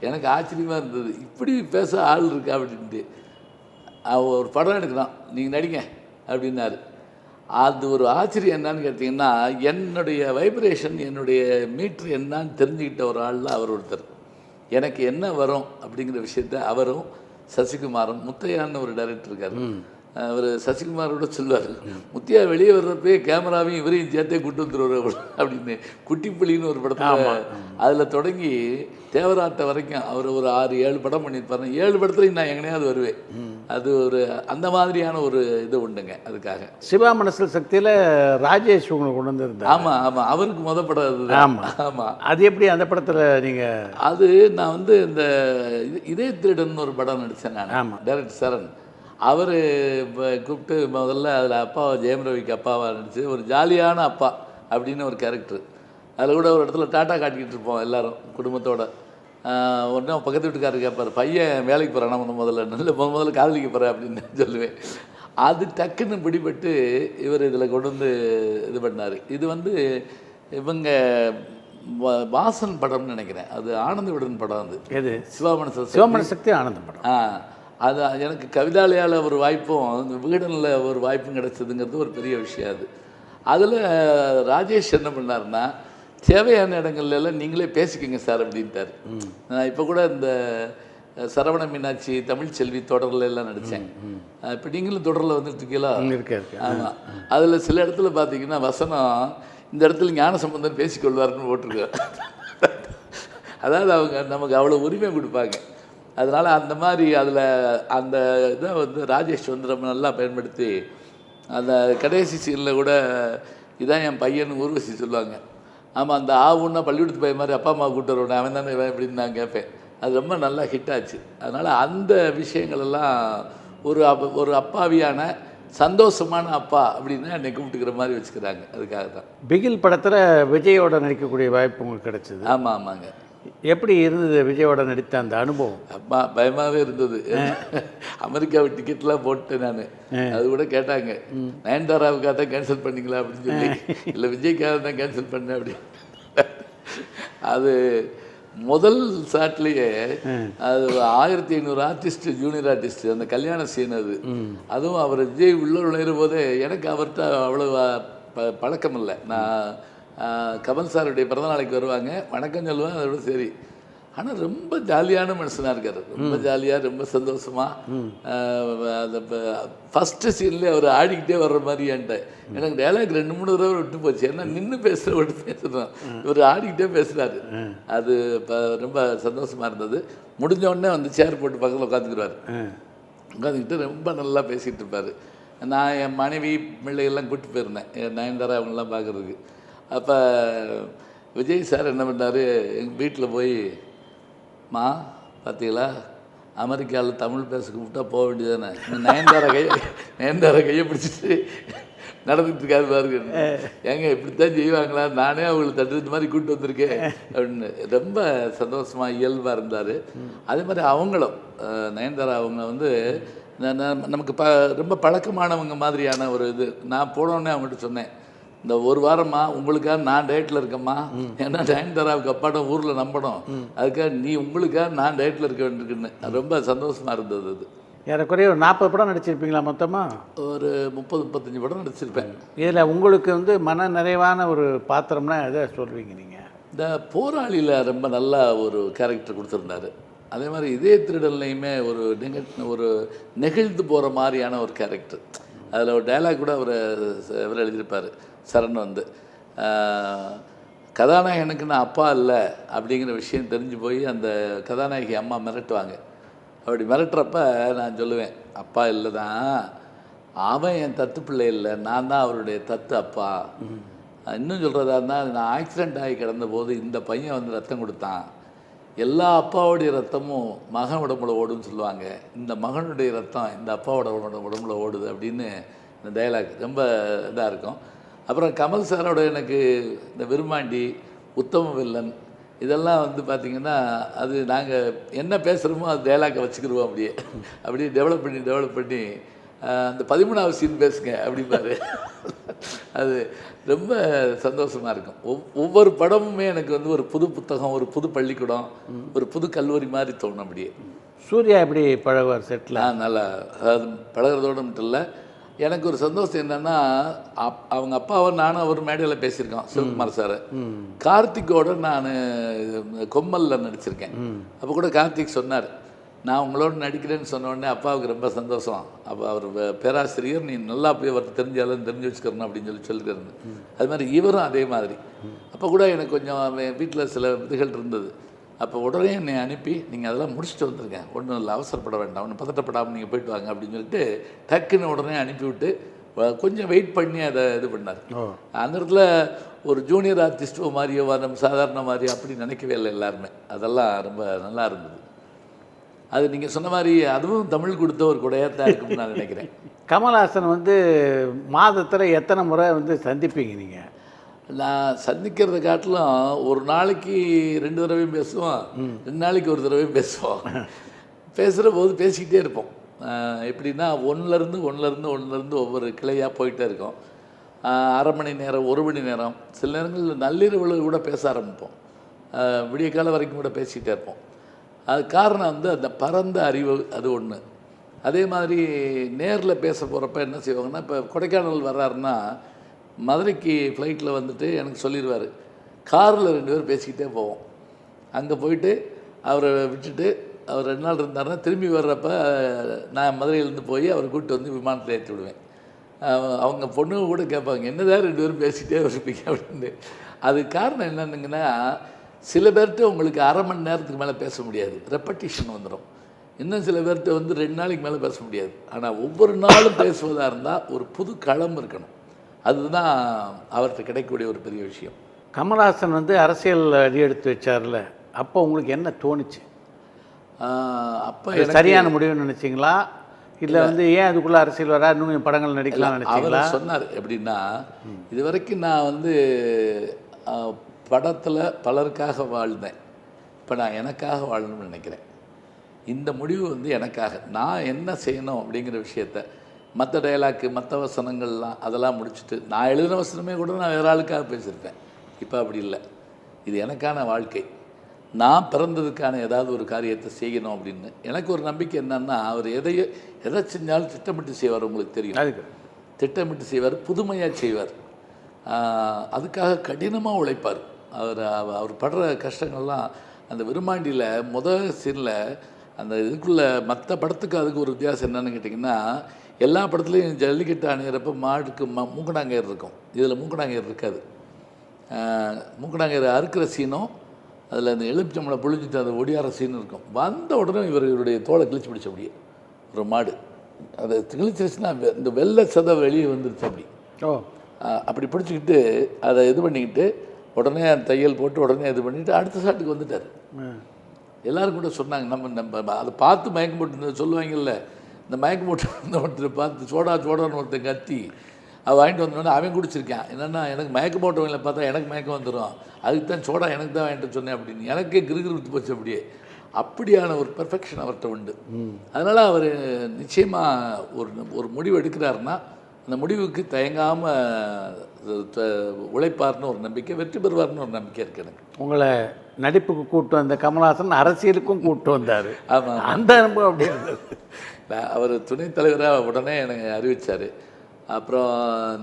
எனக்கு ஆச்சரியமாக இருந்தது, இப்படி பேச ஆள் இருக்கா அப்படின்ட்டு. ஒரு படம் எடுக்கலாம் நீங்கள் நடிங்க அப்படின்னாரு. அது ஒரு ஆச்சரியம் என்னன்னு கேட்டிங்கன்னா, என்னுடைய வைப்ரேஷன் என்னுடைய மீட்ரு என்னான்னு தெரிஞ்சுக்கிட்ட ஒரு ஆளில் அவர் ஒருத்தர். எனக்கு என்ன வரும் அப்படிங்கிற விஷயத்த அவரும் சசிகுமாரும், முத்தையான்னு ஒரு டைரக்டர் இருக்கார், அவர் சசிகுமாரோட சொல்லுவார், முத்தியா வெளியே வர்றப்பே கேமராவையும் இவரையும் சேர்த்தே கூட்டு வந்துடுவார் அப்படின்னு. குட்டிப்புலின்னு ஒரு படத்தில் அதில் தொடங்கி தேவராட்ட வரைக்கும் அவர் ஒரு 6-7 படம் பண்ணியிருப்பாரு. 7 படத்துலையும் நான் எங்கனையாவது வருவேன். அது ஒரு அந்த மாதிரியான ஒரு இது உண்டுங்க. அதுக்காக சிவா மனசில் சக்தியில் ராஜேஷ் உங்களுக்கு கொண்டு வந்திருந்தேன். ஆமாம், அவருக்கு படம் அது. ஆமாம், அது எப்படி அந்த படத்தில் நீங்கள்? அது நான் இந்த இதே திருடன் ஒரு படம் நடித்தேன் நான். ஆமாம், டைரக்டர் சரண் அவர் கூப்பிட்டு முதல்ல அதில் அப்பாவை ஜெயம் ரவிக்கு அப்பாவாக நடிச்சு ஒரு ஜாலியான அப்பா அப்படின்னு ஒரு கேரக்டர். அதில் கூட ஒரு இடத்துல டாட்டா காட்டிக்கிட்டு இருப்போம் எல்லோரும் குடும்பத்தோடு. உடனே பக்கத்து வீட்டுக்காரர் கேட்பார், பையன் வேலைக்கு போகிறான், நம்ம முதல்ல காதலிக்க போகிறேன் அப்படின்னு சொல்லுவேன். அது டக்குன்னு பிடிபட்டு இவர் இதில் கொண்டு இது பண்ணார். இது இவங்க வாசன் படம்னு நினைக்கிறேன், அது ஆனந்த விடன் படம். அது எது? சிவாமணி சக்தி ஆனந்த படம். அது எனக்கு கவிதாலயாவில் ஒரு வாய்ப்பும் விகடனில் ஒரு வாய்ப்பும் கிடைச்சதுங்கிறது ஒரு பெரிய விஷயம். அதில் ராஜேஷ் என்ன பண்ணார்னா, தேவையான இடங்கள்லாம் நீங்களே பேசிக்கோங்க சார் அப்படின்ட்டார். நான் இப்போ கூட இந்த சரவண மீனாட்சி தமிழ்ச்செல்வி தொடரில் எல்லாம் நடித்தேன். இப்போ நீங்களும் தொடரில் வந்துட்டுருக்கீங்களா? ஆமாம். அதில் சில இடத்துல பார்த்தீங்கன்னா வசனம், இந்த இடத்துல ஞானசம்பந்தன் பேசிக்கொள்வார்னு போட்டிருக்கேன். அதாவது அவங்க நமக்கு அவ்வளோ உரிமை கொடுப்பாங்க. அதனால் அந்த மாதிரி அதில் அந்த இதை வந்து ராஜேஷ் வந்து ரொம்ப நல்லா பயன்படுத்தி, அந்த கடைசி சீனில் கூட இதான் என் பையன் ஊர்வசி சொல்லுவாங்க. ஆமாம், அந்த ஆவுன்னா பள்ளிக்கூடத்து பையன் மாதிரி அப்பா அம்மா கூட்டு வருவேன், அவன் தானே இவன் அப்படின்னு நான் கேட்பேன். அது ரொம்ப நல்லா ஹிட் ஆச்சு. அதனால் அந்த விஷயங்களெல்லாம் ஒரு அப்பாவியான சந்தோஷமான அப்பா அப்படின்னு என்னை கூப்பிட்டுக்கிற மாதிரி வச்சுக்கிறாங்க. அதுக்காக தான் பிகில் படத்தில் விஜயோட நடிக்கக்கூடிய வாய்ப்பு உங்களுக்கு கிடைச்சிது. ஆமாம் ஆமாங்க. எப்படி இருந்தது விஜயோட நடித்த அந்த அனுபவம்? அம்மா பயமாகவே இருந்தது. அமெரிக்காவை டிக்கெட்லாம் போட்டேன் நான். அது கூட கேட்டாங்க, நயன்தாராவுக்காக தான் கேன்சல் பண்ணிங்களா அப்படின்னு சொல்லி. இல்லை, விஜய்க்காக தான் கேன்சல் பண்ணேன் அப்படி. அது முதல் ஷாட்லேயே அது 1500 ஆர்டிஸ்ட், ஜூனியர் ஆர்டிஸ்ட், அந்த கல்யாண சீன் அது. அதுவும் அவர் விஜய் உள்ள நுழையிற போதே எனக்கு அவர்கிட்ட அவ்வளோ பழக்கம் இல்லை. நான் கமல் சாருடைய பிறந்தநாளைக்கு வருவாங்க, வணக்கம் சொல்லுவேன், அதோட சரி. ஆனால் ரொம்ப ஜாலியான மனுஷனாக இருக்கார், ரொம்ப ஜாலியாக, ரொம்ப சந்தோஷமாக. அந்த ஃபஸ்ட்டு சீன்லேயே அவர் ஆடிக்கிட்டே வர்ற மாதிரி என்கிட்ட எனக்கு டைலாக் 2-3 தடவை விட்டு போச்சு. ஏன்னா நின்று விட்டு பேசுகிறோம், இவர் ஆடிக்கிட்டே பேசுகிறாரு. அது இப்போ ரொம்ப சந்தோஷமாக இருந்தது. முடிஞ்ச உடனே வந்து சேர் போட்டு பக்கத்தில் உட்காந்துக்குருவார். உட்காந்துக்கிட்டு ரொம்ப நல்லா பேசிகிட்டு இருப்பார். நான் என் மனைவி பிள்ளைகள்லாம் கூப்பிட்டு போயிருந்தேன், என் நயன்தாரா அவங்களாம் பார்க்குறதுக்கு. அப்போ விஜய் சார் என்ன பண்ணார், எங்கள் வீட்டில் போய், மா பார்த்தீங்களா, அமெரிக்காவில் தமிழ் பேச கூப்பிட்டா போக வேண்டியதானே, நயன்தாரா கையை பிடிச்சிட்டு நடந்துட்டு இருக்காரு பாருங்க. ஏங்க இப்படித்தான் செய்வாங்களா, நானே அவங்களுக்கு தட்டு மாதிரி கூப்பிட்டு வந்திருக்கேன் அப்படின்னு ரொம்ப சந்தோஷமாக இயல்பாக இருந்தார். அதே மாதிரி அவங்களும் நயன்தாரா அவங்க வந்து நமக்கு ரொம்ப பழக்கமானவங்க மாதிரியான ஒரு இது. நான் போனோடனே அவங்கள்ட்ட சொன்னேன், இந்த ஒரு வாரமாக உங்களுக்காக நான் டயட்டில் இருக்கேம்மா, ஏன்னா நயன்தாராவுக்கு அப்பாட்டம் ஊரில் நம்பணும், அதுக்காக நீ உங்களுக்காக நான் டயட்டில் இருக்க வேண்டியிருக்குன்னு. ரொம்ப சந்தோஷமாக இருந்தது. அது ஏறக்குறைய ஒரு 40 படம் நடிச்சிருப்பீங்களா மொத்தமாக? ஒரு 30-35 படம் நடிச்சிருப்பேன். இதில் உங்களுக்கு வந்து மன நிறைவான ஒரு பாத்திரம்னா எதை சொல்வீங்க நீங்கள்? இந்த போராளியில் ரொம்ப நல்லா ஒரு கேரக்டர் கொடுத்துருந்தாரு. அதே மாதிரி இதே திருடல்லையுமே ஒரு நெகிழ்ந்து போகிற மாதிரியான ஒரு கேரக்டர். அதில் ஒரு டைலாக் கூட அவர் எழுதியிருப்பார், சரண் வந்து, கதாநாயகனுக்கு நான் அப்பா இல்லை அப்படிங்கிற விஷயம் தெரிஞ்சு போய் அந்த கதாநாயகி அம்மா மிரட்டுவாங்க. அப்படி மிரட்டுறப்ப நான் சொல்லுவேன், அப்பா இல்லை தான், அவன் என் தத்து பிள்ளை இல்லை, நான் தான் அவருடைய தத்து அப்பா. இன்னும் சொல்கிறதா இருந்தால், நான் ஆக்சிடெண்ட் ஆகி கிடந்த போது இந்த பையன் வந்து ரத்தம் கொடுத்தான், எல்லா அப்பாவுடைய ரத்தமும் மகன் உடம்புல ஓடுன்னு சொல்லுவாங்க, இந்த மகனுடைய ரத்தம் இந்த அப்பாவோட உடம்புல ஓடுது அப்படின்னு இந்த டைலாக் ரொம்ப இதாக இருக்கும். அப்புறம் கமல் சாரோட எனக்கு இந்த விரும்மாண்டி, உத்தம வில்லன், இதெல்லாம் வந்து பார்த்திங்கன்னா அது நாங்கள் என்ன பேசுகிறோமோ அது டைலாக்கை வச்சுக்கிடுவோம். அப்படியே டெவலப் பண்ணி அந்த 13வது சீன் பேசுங்க அப்படிம்பாரு. அது ரொம்ப சந்தோஷமாக இருக்கும். ஒவ்வொரு படமுமே எனக்கு வந்து ஒரு புது புத்தகம், ஒரு புது பள்ளிக்கூடம், ஒரு புது கல்லூரி மாதிரி தோணும். அப்படியே சூர்யா எப்படி பழகுவார் செட்டில்? நல்லா, அதாவது பழகிறதோடு மட்டும் இல்லை, எனக்கு ஒரு சந்தோஷம் என்னென்னா, அவங்க அப்பாவை நானும் அவர் மேடையில் பேசியிருக்கோம், சிவகுமார் சார். கார்த்திக்கோட நான் கொம்மலில் நடிச்சிருக்கேன். அப்போ கூட கார்த்திக் சொன்னார், நான் உங்களோட நடிக்கிறேன்னு சொன்னோடனே அப்பாவுக்கு ரொம்ப சந்தோஷம். அப்போ அவர் பேராசிரியர், நீ நல்லா போய் அவர் தெரிஞ்சாலும் தெரிஞ்சு வச்சுக்கிறணும் அப்படின்னு சொல்லியிருக்காரு. அது மாதிரி இவரும் அதே மாதிரி. அப்போ கூட எனக்கு கொஞ்சம் வீட்டில் சில இதுகள் இருந்தது. அப்போ உடனே என்னை அனுப்பி, நீங்கள் அதெல்லாம் முடிச்சுட்டு வந்துருங்க, ஒன்றும் இல்லை, அவசரப்பட வேண்டாம், ஒன்றும் பதட்டப்படாமல் நீங்கள் போயிட்டு வாங்க அப்படின்னு சொல்லிட்டு டக்குன்னு உடனே அனுப்பிவிட்டு கொஞ்சம் வெயிட் பண்ணி அதை இது பண்ணார். அந்த இடத்துல ஒரு ஜூனியர் ஆர்டிஸ்ட்டோ மாதிரியோ நம்ம சாதாரண மாதிரியோ அப்படி நினைக்கவே இல்லை எல்லாருமே. அதெல்லாம் ரொம்ப நல்லா இருந்தது. அது நீங்கள் சொன்ன மாதிரி அதுவும் தமிழ் கொடுத்த ஒரு கொடையாக தான் இருக்குன்னு நான் நினைக்கிறேன். கமல்ஹாசன் வந்து மாதத்தில் எத்தனை முறை வந்து சந்திப்பீங்க நீங்கள்? நான் சந்திக்கிறத காட்டிலும் ஒரு நாளைக்கு 2 தடவையும் பேசுவோம், 2 நாளைக்கு ஒரு தடவையும் பேசுவோம். பேசுகிற போது பேசிக்கிட்டே இருப்போம். எப்படின்னா ஒன்றுலேருந்து ஒவ்வொரு கிளையாக போயிட்டே இருக்கோம். அரை மணி நேரம் 1 மணி நேரம், சில நேரங்களில் நள்ளிரவில் கூட பேச ஆரம்பிப்போம். விடிய காலம் வரைக்கும் கூட பேசிகிட்டே இருப்போம். அது காரணம் வந்து அந்த பரந்த அறிவு, அது ஒன்று. அதே மாதிரி நேரில் பேச போகிறப்ப என்ன செய்வாங்கன்னா, இப்போ கொடைக்கானல் வர்றாருன்னா மதுரைக்கு ஃப்ளைட்டில் வந்துட்டு எனக்கு சொல்லிடுவார், காரில் 2 பேர் பேசிக்கிட்டே போவோம். அங்கே போயிட்டு அவரை விட்டுட்டு அவர் 2 நாள் இருந்தாருன்னா திரும்பி வர்றப்ப நான் மதுரையிலேருந்து போய் அவரை கூப்பிட்டு வந்து விமானத்தில் ஏற்றி விடுவேன். அவங்க பொண்ணுங்க கூட கேட்பாங்க, என்னதான் 2 பேரும் பேசிகிட்டே இருப்பீங்க அப்படின்னு. அது காரணம் என்னன்னுங்கன்னா, சில பேர்கிட்ட உங்களுக்கு அரை மணி நேரத்துக்கு மேலே பேச முடியாது, ரெப்படிஷன் வந்துடும். இன்னும் சில பேர்கிட்ட வந்து 2 நாளைக்கு மேலே பேச முடியாது. ஆனால் ஒவ்வொரு நாளும் பேசுவதாக இருந்தால் ஒரு புது களம் இருக்கணும். அதுதான் அவர்கிட்ட கிடைக்கக்கூடிய ஒரு பெரிய விஷயம். கமல்ஹாசன் வந்து அரசியல் அடி எடுத்து வச்சார்ல, அப்போ உங்களுக்கு என்ன தோணுச்சு? அப்போ சரியான முடிவுன்னு நினச்சிங்களா, இல்லை வந்து ஏன் அதுக்குள்ளே அரசியல் வரா, இன்னும் கொஞ்சம் படங்கள் நடிக்கலாம்னு நினச்சிங்களா? அவர் சொன்னார் எப்படின்னா, இது வரைக்கும் நான் வந்து படத்தில் பலருக்காக வாழ்ந்தேன், இப்போ நான் எனக்காக வாழணும்னு நினைக்கிறேன். இந்த முடிவு வந்து எனக்காக, நான் என்ன செய்யணும் அப்படிங்கிற விஷயத்த, மற்ற டைலாக்கு மற்ற வசனங்கள்லாம் அதெல்லாம் முடிச்சுட்டு, நான் எழுதின வசனமே கூட நான் வேறு ஆளுக்காக பேசியிருப்பேன். இப்போ அப்படி இல்லை, இது எனக்கான வாழ்க்கை, நான் பிறந்ததுக்கான ஏதாவது ஒரு காரியத்தை செய்யணும் அப்படின்னு எனக்கு ஒரு நம்பிக்கை. என்னன்னா, அவர் எதை செஞ்சாலும் திட்டமிட்டு செய்வார். உங்களுக்கு தெரியும், அதுக்கு திட்டமிட்டு செய்வார், புதுமையாக செய்வார். அதுக்காக கடினமாக உழைப்பார். அவர் படுற கஷ்டங்கள்லாம் அந்த விருமாண்டியில் முதல் சீனில் அந்த இதுக்குள்ளே மற்ற படத்துக்கு அதுக்கு ஒரு வித்தியாசம் என்னென்னு கேட்டிங்கன்னா, எல்லா படத்துலேயும் ஜல்லிக்கட்டு அணியிறப்ப மாடுக்கு மூக்கணாங்கயிறு இருக்கும், இதில் மூக்கணாங்கயிறு இருக்காது. மூக்கணாங்கயிறு அறுக்கிற சீனும் அதில் அந்த எலுமிச்சம்பழம் புழிஞ்சிட்டு அந்த ஒடியார சீன் இருக்கும். வந்த உடனே இவருடைய தோலை கிழிச்சு பிடிச்ச அப்படியே ஒரு மாடு, அதை கிழிச்சிருச்சுன்னா இந்த வெள்ளை சதை வெளியே வந்துருச்சு. அப்படி அப்படி பிடிச்சிக்கிட்டு அதை இது பண்ணிக்கிட்டு உடனே தையல் போட்டு உடனே இது பண்ணிவிட்டு அடுத்த ஷாட்டுக்கு வந்துட்டார். எல்லோரும் கூட சொன்னாங்க, நம்ம அதை பார்த்து மயக்கம் போட்டு சொல்லுவாங்கல்ல, இந்த மயக்கம் போட்டு வந்த ஒருத்தர் பார்த்து சோடான்னு ஒருத்தர் கத்தி அவள் வாங்கிட்டு வந்தோடனே அவன் குடிச்சிருக்கான். என்னென்னா, எனக்கு மயக்கம் போட்டவங்களை பார்த்தா எனக்கு மயக்கம் வந்துடும், அதுக்கு தான் சோடா எனக்கு தான் வாங்கிட்டு சொன்னேன் அப்படின்னு எனக்கே கிருகிருத்து போச்சு. அப்படியே அப்படியான ஒரு பெர்ஃபெக்ஷன் அவர்கிட்ட உண்டு. அதனால் அவர் நிச்சயமாக ஒரு முடிவு எடுக்கிறாருன்னா அந்த முடிவுக்கு தயங்காமல் உழைப்பார்னு ஒரு நம்பிக்கை, வெற்றி பெறுவார்னு ஒரு நம்பிக்கை இருக்குது எனக்கு. உங்களை நடிப்புக்கு கூப்பிட்டு வந்த கமல்ஹாசன் அரசியலுக்கும் கூப்பிட்டு வந்தார். ஆமாம், அந்த அனுபவம் அப்படி இருந்தது. அவர் துணைத் தலைவராக உடனே எனக்கு அறிவித்தார். அப்புறம்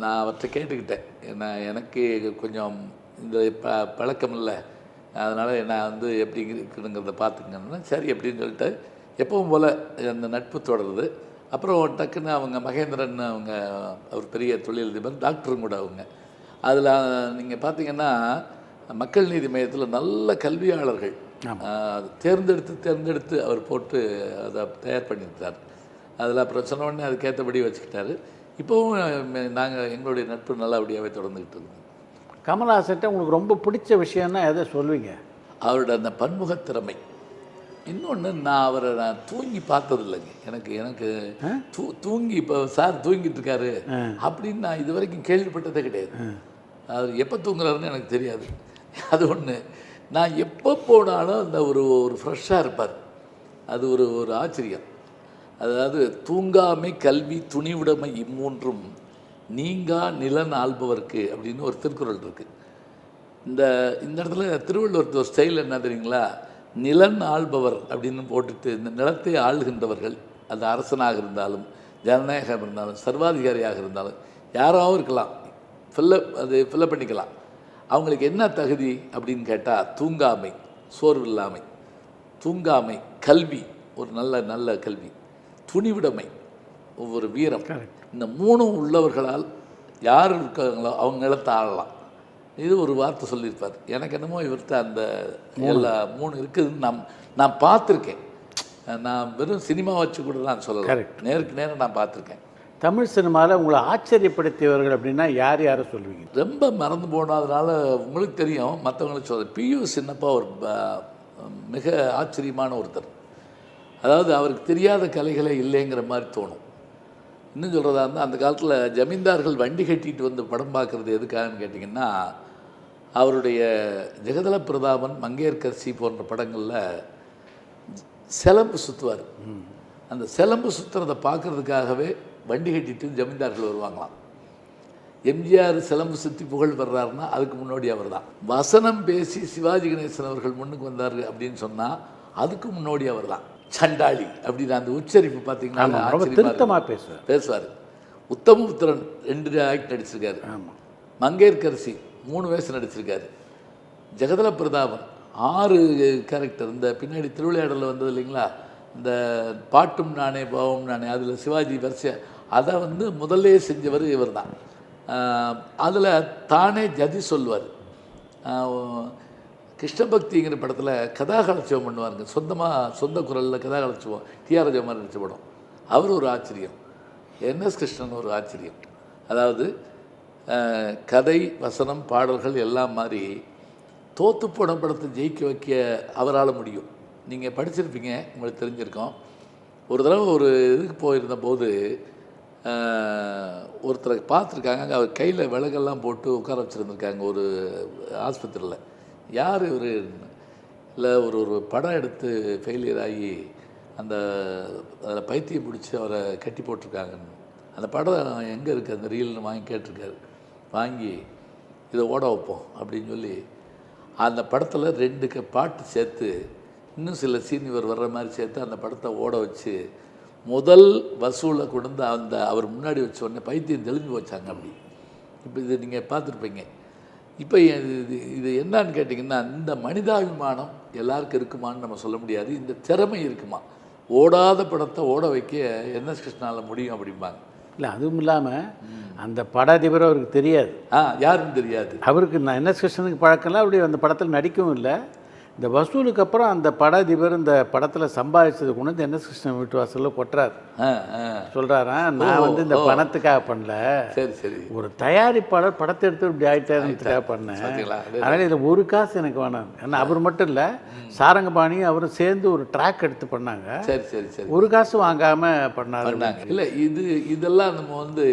நான் அவர்கிட்ட கேட்டுக்கிட்டேன், எனக்கு கொஞ்சம் இந்த பழக்கம் இல்லை, அதனால் நான் வந்து எப்படி இருக்குதுங்கிறத பார்த்துக்கங்கன்னா சரி அப்படின்னு சொல்லிட்டு எப்பவும் போல் அந்த நட்பு தொடருது. அப்புறம் டக்குன்னு அவங்க மகேந்திரன், அவர் பெரிய தொழிலதிபர், டாக்டரும் கூட அவங்க. அதில் நீங்கள் பார்த்தீங்கன்னா மக்கள் நீதி மையத்தில் நல்ல கல்வியாளர்கள் தேர்ந்தெடுத்து அவர் போட்டு அதை தயார் பண்ணியிருந்தார். அதில் அப்புறம் சொன்ன உடனே அதுக்கேற்றபடி வச்சுக்கிட்டாரு. இப்போவும் நாங்கள் எங்களுடைய நட்பு நல்லபடியாகவே தொடர்ந்துக்கிட்டு இருக்கோம். கமல்ஹாசன்ட்ட உங்களுக்கு ரொம்ப பிடிச்ச விஷயம்னா எதை சொல்லுவீங்க? அவரோட அந்த பன்முகத்திறமை. இன்னொன்று, நான் தூங்கி பார்த்ததில்லைங்க. எனக்கு தூங்கி இப்போ சார் தூங்கிட்டு இருக்காரு அப்படின்னு நான் இது வரைக்கும் கேள்விப்பட்டதே கிடையாது. அவர் எப்போ தூங்குறாருன்னு எனக்கு தெரியாது. அது ஒன்று. நான் எப்போ போனாலும் அந்த ஒரு ஃப்ரெஷ்ஷாக இருப்பார். அது ஒரு ஆச்சரியம். அதாவது தூங்காமை கல்வி துணிவுடைமை இம்மூன்றும் நீங்கா நிலன் ஆள்பவர்க்கு அப்படின்னு ஒரு திருக்குறள் இருக்குது. இந்த இடத்துல திருவள்ளுவர் ஒரு ஸ்டைல் என்ன தெரியுங்களா, நிலன் ஆள்பவர் அப்படின்னு போட்டுட்டு இந்த நிலத்தை ஆளுகின்றவர்கள், அது அரசனாக இருந்தாலும் ஜனநாயகம் இருந்தாலும் சர்வாதிகாரியாக இருந்தாலும் யாராகவும் இருக்கலாம், ஃபில்லப் பண்ணிக்கலாம். அவங்களுக்கு என்ன தகுதி அப்படின்னு கேட்டால் தூங்காமை, சோர்வில்லாமை, தூங்காமை, கல்வி, ஒரு நல்ல கல்வி, துணிவிடமை, ஒவ்வொரு வீரம், இந்த மூணும் உள்ளவர்களால் யார் இருக்காங்களோ அவங்க நிலத்தை ஆளலாம். இது ஒரு வார்த்தை சொல்லியிருப்பார். எனக்கு என்னமோ இவர்கிட்ட அந்த எல்லா 3 இருக்குதுன்னு நான் பார்த்துருக்கேன். நான் வெறும் சினிமா வச்சு கூட நான் சொல்லலாம், நேருக்கு நேரம் நான் பார்த்துருக்கேன். தமிழ் சினிமாவில் உங்களை ஆச்சரியப்படுத்தியவர்கள் அப்படின்னா யாரை சொல்லுவீங்க? ரொம்ப மறந்து போனதுனால உங்களுக்கு தெரியும், மற்றவங்களுக்கு சொல்ல பியு சின்னப்பா ஒரு மிக ஆச்சரியமான ஒருத்தர். அதாவது அவருக்கு தெரியாத கலைகளே இல்லைங்கிற மாதிரி தோணும். இன்னும் சொல்கிறதா இருந்தால், அந்த காலத்தில் ஜமீன்தார்கள் வண்டி கட்டிட்டு வந்து படம் பார்க்குறது எதுக்காகன்னு கேட்டிங்கன்னா, அவருடைய ஜெகதல பிரதாபன், மங்கையர்கரசி போன்ற படங்களில் சிலம்பு சுற்றுவார். அந்த சிலம்பு சுற்றுறதை பார்க்குறதுக்காகவே வண்டி கட்டிட்டு ஜமீன்தார்கள் வருவாங்களாம். எம்ஜிஆர் சிலம்பு சுற்றி புகழ் பெறாருன்னா அதுக்கு முன்னோடி அவர் தான். வசனம் பேசி சிவாஜி கணேசன் அவர்கள் முன்னுக்கு வந்தார் அப்படின்னு சொன்னால் அதுக்கு முன்னோடி அவர் தான். சண்டாளி அப்படின்னு அந்த உச்சரிப்பு பார்த்தீங்கன்னா பேசுவார். உத்தமபுத்திரன் 2 ஆக்ட் நடிச்சிருக்காரு. மங்கையர்கரசி 3 வயசு நடிச்சிருக்காரு. ஜெகதல பிரதாபன் 6 கேரக்டர். இந்த பின்னாடி திருவிளையாடலில் வந்தது இல்லைங்களா, இந்த பாட்டும் நானே பாவம் நானே, அதில் சிவாஜி வரிசை அதை முதல்லே செஞ்சவர் இவர் தான். அதில் தானே ஜதி சொல்வார். கிருஷ்ணபக்திங்கிற படத்தில் கதாகலட்சம் பண்ணுவாருங்க, சொந்த குரலில் கதாகலட்சம். டிஆர் ராஜகுமார் நடித்த படம். அவர் ஒரு ஆச்சரியம், என்எஸ் கிருஷ்ணன் ஒரு ஆச்சரியம். அதாவது கதை வசனம் பாடல்கள் எல்லாம் மாதிரி தோத்து போன படத்தை ஜெயிக்க வைக்க அவரால் முடியும். நீங்கள் படிச்சிருப்பீங்க, உங்களுக்கு தெரிஞ்சிருக்கோம். ஒரு தடவை ஒரு இதுக்கு போயிருந்த போது ஒருத்தரை பார்த்துருக்காங்க. அவர் கையில் விலகெல்லாம் போட்டு உட்கார வச்சுருந்துருக்காங்க ஒரு ஆஸ்பத்திரியில். யார் இவர்? இல்லை ஒரு படம் எடுத்து ஃபெயிலியர் ஆகி அதில் பைத்தியம் பிடிச்சி அவரை கட்டி போட்டிருக்காங்கன்னு. அந்த படம் எங்கே இருக்குது அந்த ரீல்னு வாங்கி கேட்டிருக்காரு. வாங்கி இதை ஓட வைப்போம் அப்படின்னு சொல்லி அந்த படத்தில் 2 பாட்டு சேர்த்து இன்னும் சில சீன் இவர் வர்ற மாதிரி சேர்த்து அந்த படத்தை ஓட வச்சு முதல் வசூலை கொண்டு அவர் முன்னாடி வச்ச உடனே பைத்தியம் தெளிஞ்சு வச்சாங்க. அப்படி இப்போ இது நீங்கள் பார்த்துருப்பீங்க. இப்போ இது என்னன்னு கேட்டிங்கன்னா, இந்த மனிதாபிமானம் எல்லாருக்கும் இருக்குமான்னு நம்ம சொல்ல முடியாது. இந்த திறமை இருக்குமா? ஓடாத படத்தை ஓட வைக்க என்எஸ் கிருஷ்ணாவில் முடியும் அப்படிம்பாங்க. இல்லை, அதுவும் இல்லாமல் அந்த பட அதிபர் அவருக்கு தெரியாது. யாருன்னு தெரியாது அவருக்கு. நான் என்எஸ் கிருஷ்ணனுக்கு பழக்கம்லாம் அப்படி அந்த படத்தில் நடிக்கவும் இல்லை. இந்த வசூலுக்கு அப்புறம் அந்த பட அதிபர் இந்த படத்தில் சம்பாதிச்சது கொண்டு என்எஸ் கிருஷ்ணன் வீட்டு வாசலில் கொட்டுறாரு. சொல்கிறாரா, நான் இந்த பணத்துக்காக பண்ணல, சரி ஒரு தயாரிப்பாளர் படத்தை எடுத்து இப்படி ஆகிட்டாருக்காக பண்ணேன், அதனால் இதில் ஒரு காசு எனக்கு வேணாம். ஏன்னா அவர் மட்டும் இல்லை, சாரங்கபாணியும் அவரும் சேர்ந்து ஒரு ட்ராக் எடுத்து பண்ணாங்க. சரி ஒரு காசு வாங்காமல் பண்ணாங்க. இல்லை, இதெல்லாம் நம்ம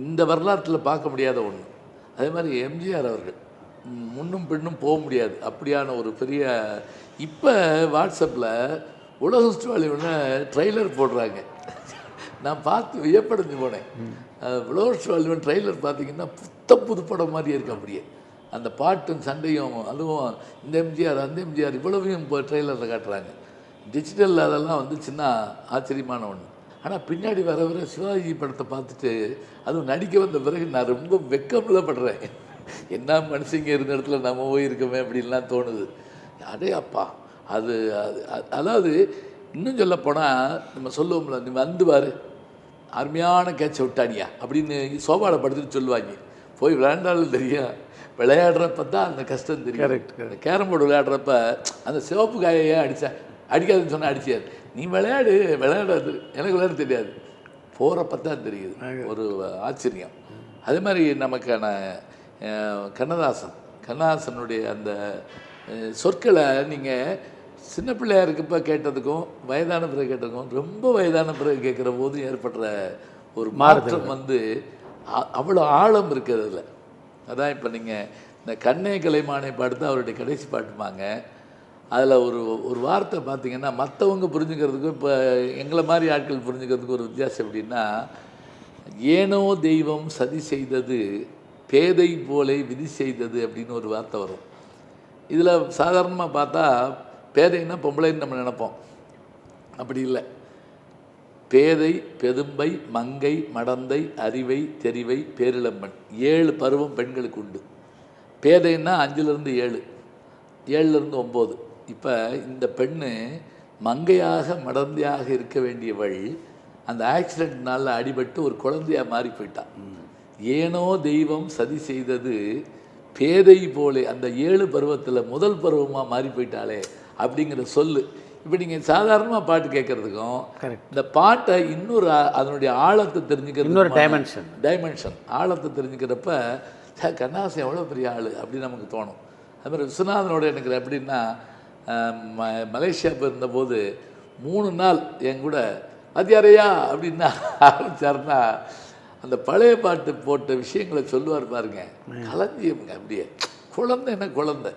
இந்த வரலாற்றில் பார்க்க முடியாத ஒன்று. அதே மாதிரி எம்ஜிஆர் அவர்கள் முன்னும் பின்னும் போக முடியாது, அப்படியான ஒரு பெரிய. இப்போ வாட்ஸ்அப்பில் உலகம் ஸ்டுவாலின்னு ட்ரெய்லர் போடுறாங்க. நான் பார்த்து வியப்படைஞ்சு போனேன். உலகம் ஸ்டுவாலிவன் ட்ரெய்லர் பார்த்தீங்கன்னா புது படம் மாதிரி இருக்கு. அப்படியே அந்த பாட்டும் சண்டையும் அதுவும் இந்த எம்ஜிஆர் அந்த எம்ஜிஆர் இவ்வளவையும் இப்போ ட்ரெய்லரில் காட்டுறாங்க. டிஜிட்டல் அதெல்லாம் சின்ன ஆச்சரியமான ஒன்று. ஆனால் பின்னாடி வர சிவாஜி படத்தை பார்த்துட்டு அதுவும் நடிக்க வந்த பிறகு நான் ரொம்ப வெக்கமில் படுறேன். என்ன மனுஷங்க இருந்த இடத்துல நம்ம போயிருக்கோமே அப்படின்லாம் தோணுது. அடே அப்பா, அதாவது இன்னும் சொல்ல போனால் நம்ம சொல்லுவோம்ல, நீ பாரு அருமையான கேட்சை விட்டானியா அப்படின்னு சோபாவில் படுத்துட்டு சொல்லுவாங்க. போய் விளையாண்டாலும் தெரியும், விளையாடுறப்ப தான் அந்த கஷ்டம் தெரியும். கரெக்ட். கேரம் போர்டு விளையாடுறப்ப அந்த சிவப்பு காயையே அடிக்காதுன்னு சொன்னால் அடிச்சார். நீ விளையாடாது, எனக்கு விளையாட தெரியாது, போகிறப்ப தான் தெரியுது. ஒரு ஆச்சரியம். அதே மாதிரி நமக்கான கண்ணதாசனுடைய அந்த சொற்களை நீங்கள் சின்ன பிள்ளையாக இருக்கப்போ கேட்டதுக்கும் வயதான பிறகு கேட்டதுக்கும் ரொம்ப வயதான பிறகு கேட்குற போதும் ஏற்படுற ஒரு மாற்றம் அவ்வளோ ஆழம் இருக்கிறதுல. அதான் இப்போ நீங்கள் இந்த கண்ணே கலைமானை பாட்டு தான் அவருடைய கடைசி பாட்டுமாங்க. அதில் ஒரு வார்த்தை பார்த்தீங்கன்னா மற்றவங்க புரிஞ்சுக்கிறதுக்கும் இப்போ எங்களை மாதிரி ஆட்கள் புரிஞ்சுக்கிறதுக்கு ஒரு வித்தியாசம். எப்படின்னா, ஏனோ தெய்வம் சதி செய்தது, பேதை போலே விதி செய்தது அப்படின்னு ஒரு வார்த்தை வரும். இதில் சாதாரணமாக பார்த்தா பேதைன்னா பொம்பளைன்னு நம்ம நினைப்போம். அப்படி இல்லை. பேதை, பெதும்பை, மங்கை, மடந்தை, அறிவை, தெரிவை, பேரிளம்பன் 7 பருவம் பெண்களுக்கு உண்டு. பேதைன்னா 5லேருந்து 7, 7லேருந்து 9. இப்போ இந்த பெண்ணு மங்கையாக மடந்தையாக இருக்க வேண்டியவள் அந்த ஆக்சிடென்ட்னால அடிபட்டு ஒரு குழந்தையாக மாறி போயிட்டான். ஏனோ தெய்வம் சதி செய்தது, பேதை போலே அந்த 7 பருவத்தில் முதல் பருவமாக மாறி போயிட்டாளே அப்படிங்கிற சொல்லு. இப்போ நீங்கள் சாதாரணமாக பாட்டு கேட்குறதுக்கும் இந்த பாட்டை இன்னொரு அதனுடைய ஆழத்தை தெரிஞ்சுக்கிறது, இன்னொரு டைமென்ஷன் ஆழத்தை தெரிஞ்சுக்கிறப்ப கண்ணாசன் எவ்வளோ பெரிய ஆள் அப்படின்னு நமக்கு தோணும். அது மாதிரி விஸ்வநாதனோட எனக்கு எப்படின்னா, மலேசியா போயிருந்தபோது 3 நாள் என் கூட அதியாரையா அப்படின்னா ஆரம்பிச்சாருன்னா அந்த பழைய பாட்டு போட்ட விஷயங்களை சொல்லுவார் பாருங்க, களஞ்சியம்ங்க. அப்படியே குழந்தை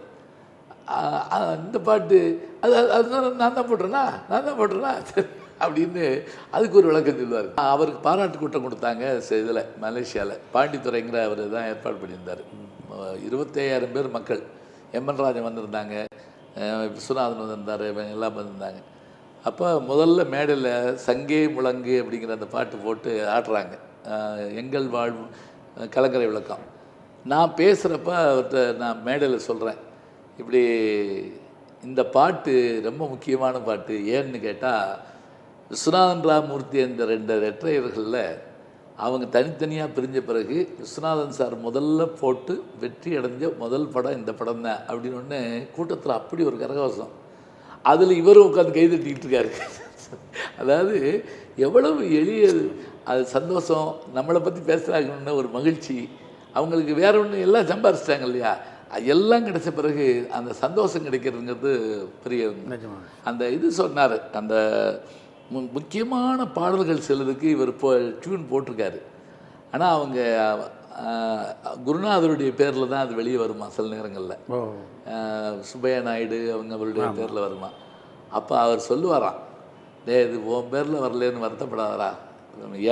இந்த பாட்டு அது நான் தான் போட்டுறேன்னா அப்படின்னு அதுக்கு ஒரு விளக்கம் சொல்லுவார். அவருக்கு பாராட்டு கூட்டம் கொடுத்தாங்க இதில் மலேசியாவில் பாண்டித்துறைங்கிற அவர் தான் ஏற்பாடு பண்ணியிருந்தார். 25,000 பேர் மக்கள். எம்என் ராஜன் வந்திருந்தாங்க, விஸ்வநாதன் வந்திருந்தார், இவங்க எல்லாம் வந்திருந்தாங்க. அப்போ முதல்ல மேடையில் சங்கே முழங்கு அப்படிங்கிற அந்த பாட்டு போட்டு ஆடுறாங்க, எங்கள் வாழ்வு கலங்கரை விளக்கம். நான் பேசுகிறப்ப அவர்கிட்ட நான் மேடையில் சொல்கிறேன், இப்படி இந்த பாட்டு ரொம்ப முக்கியமான பாட்டு. ஏன்னு கேட்டால், விஸ்வநாதன் ராமமூர்த்தி என்ற 2 ரெட்டையர்களில் அவங்க தனித்தனியாக பிரிஞ்ச பிறகு விஸ்வநாதன் சார் முதல்ல போட்டு வெற்றி அடைஞ்ச முதல் படம் இந்த படம் தான் அப்படின்னு ஒன்று கூட்டத்தில் அப்படி ஒரு கரகோஷம். அதில் இவரும் உட்காந்து கை தட்டிக்கிட்டு இருக்காரு. அதாவது எவ்வளவு எளிய அது சந்தோஷம், நம்மளை பற்றி பேசுகிறாங்கன்னு ஒரு மகிழ்ச்சி. அவங்களுக்கு வேற ஒன்று எல்லாம் சம்பாரிச்சிட்டாங்க இல்லையா, எல்லாம் கிடைச்ச பிறகு அந்த சந்தோஷம் கிடைக்கிறதுங்கிறது பெரிய அந்த இது சொன்னார். அந்த முக்கியமான பாடல்கள் சிலதுக்கு இவர் டியூன் போட்டிருக்காரு. ஆனால் அவங்க குருநாதருடைய பேரில் தான் அது வெளியே வருமா சில நேரங்களில். சுப்பையா நாயுடு அவங்க அவருடைய பேரில் வருமா. அப்போ அவர் சொல்லுவாராம், இது உன் பேரில் வரலன்னு வருத்தப்படாதரா,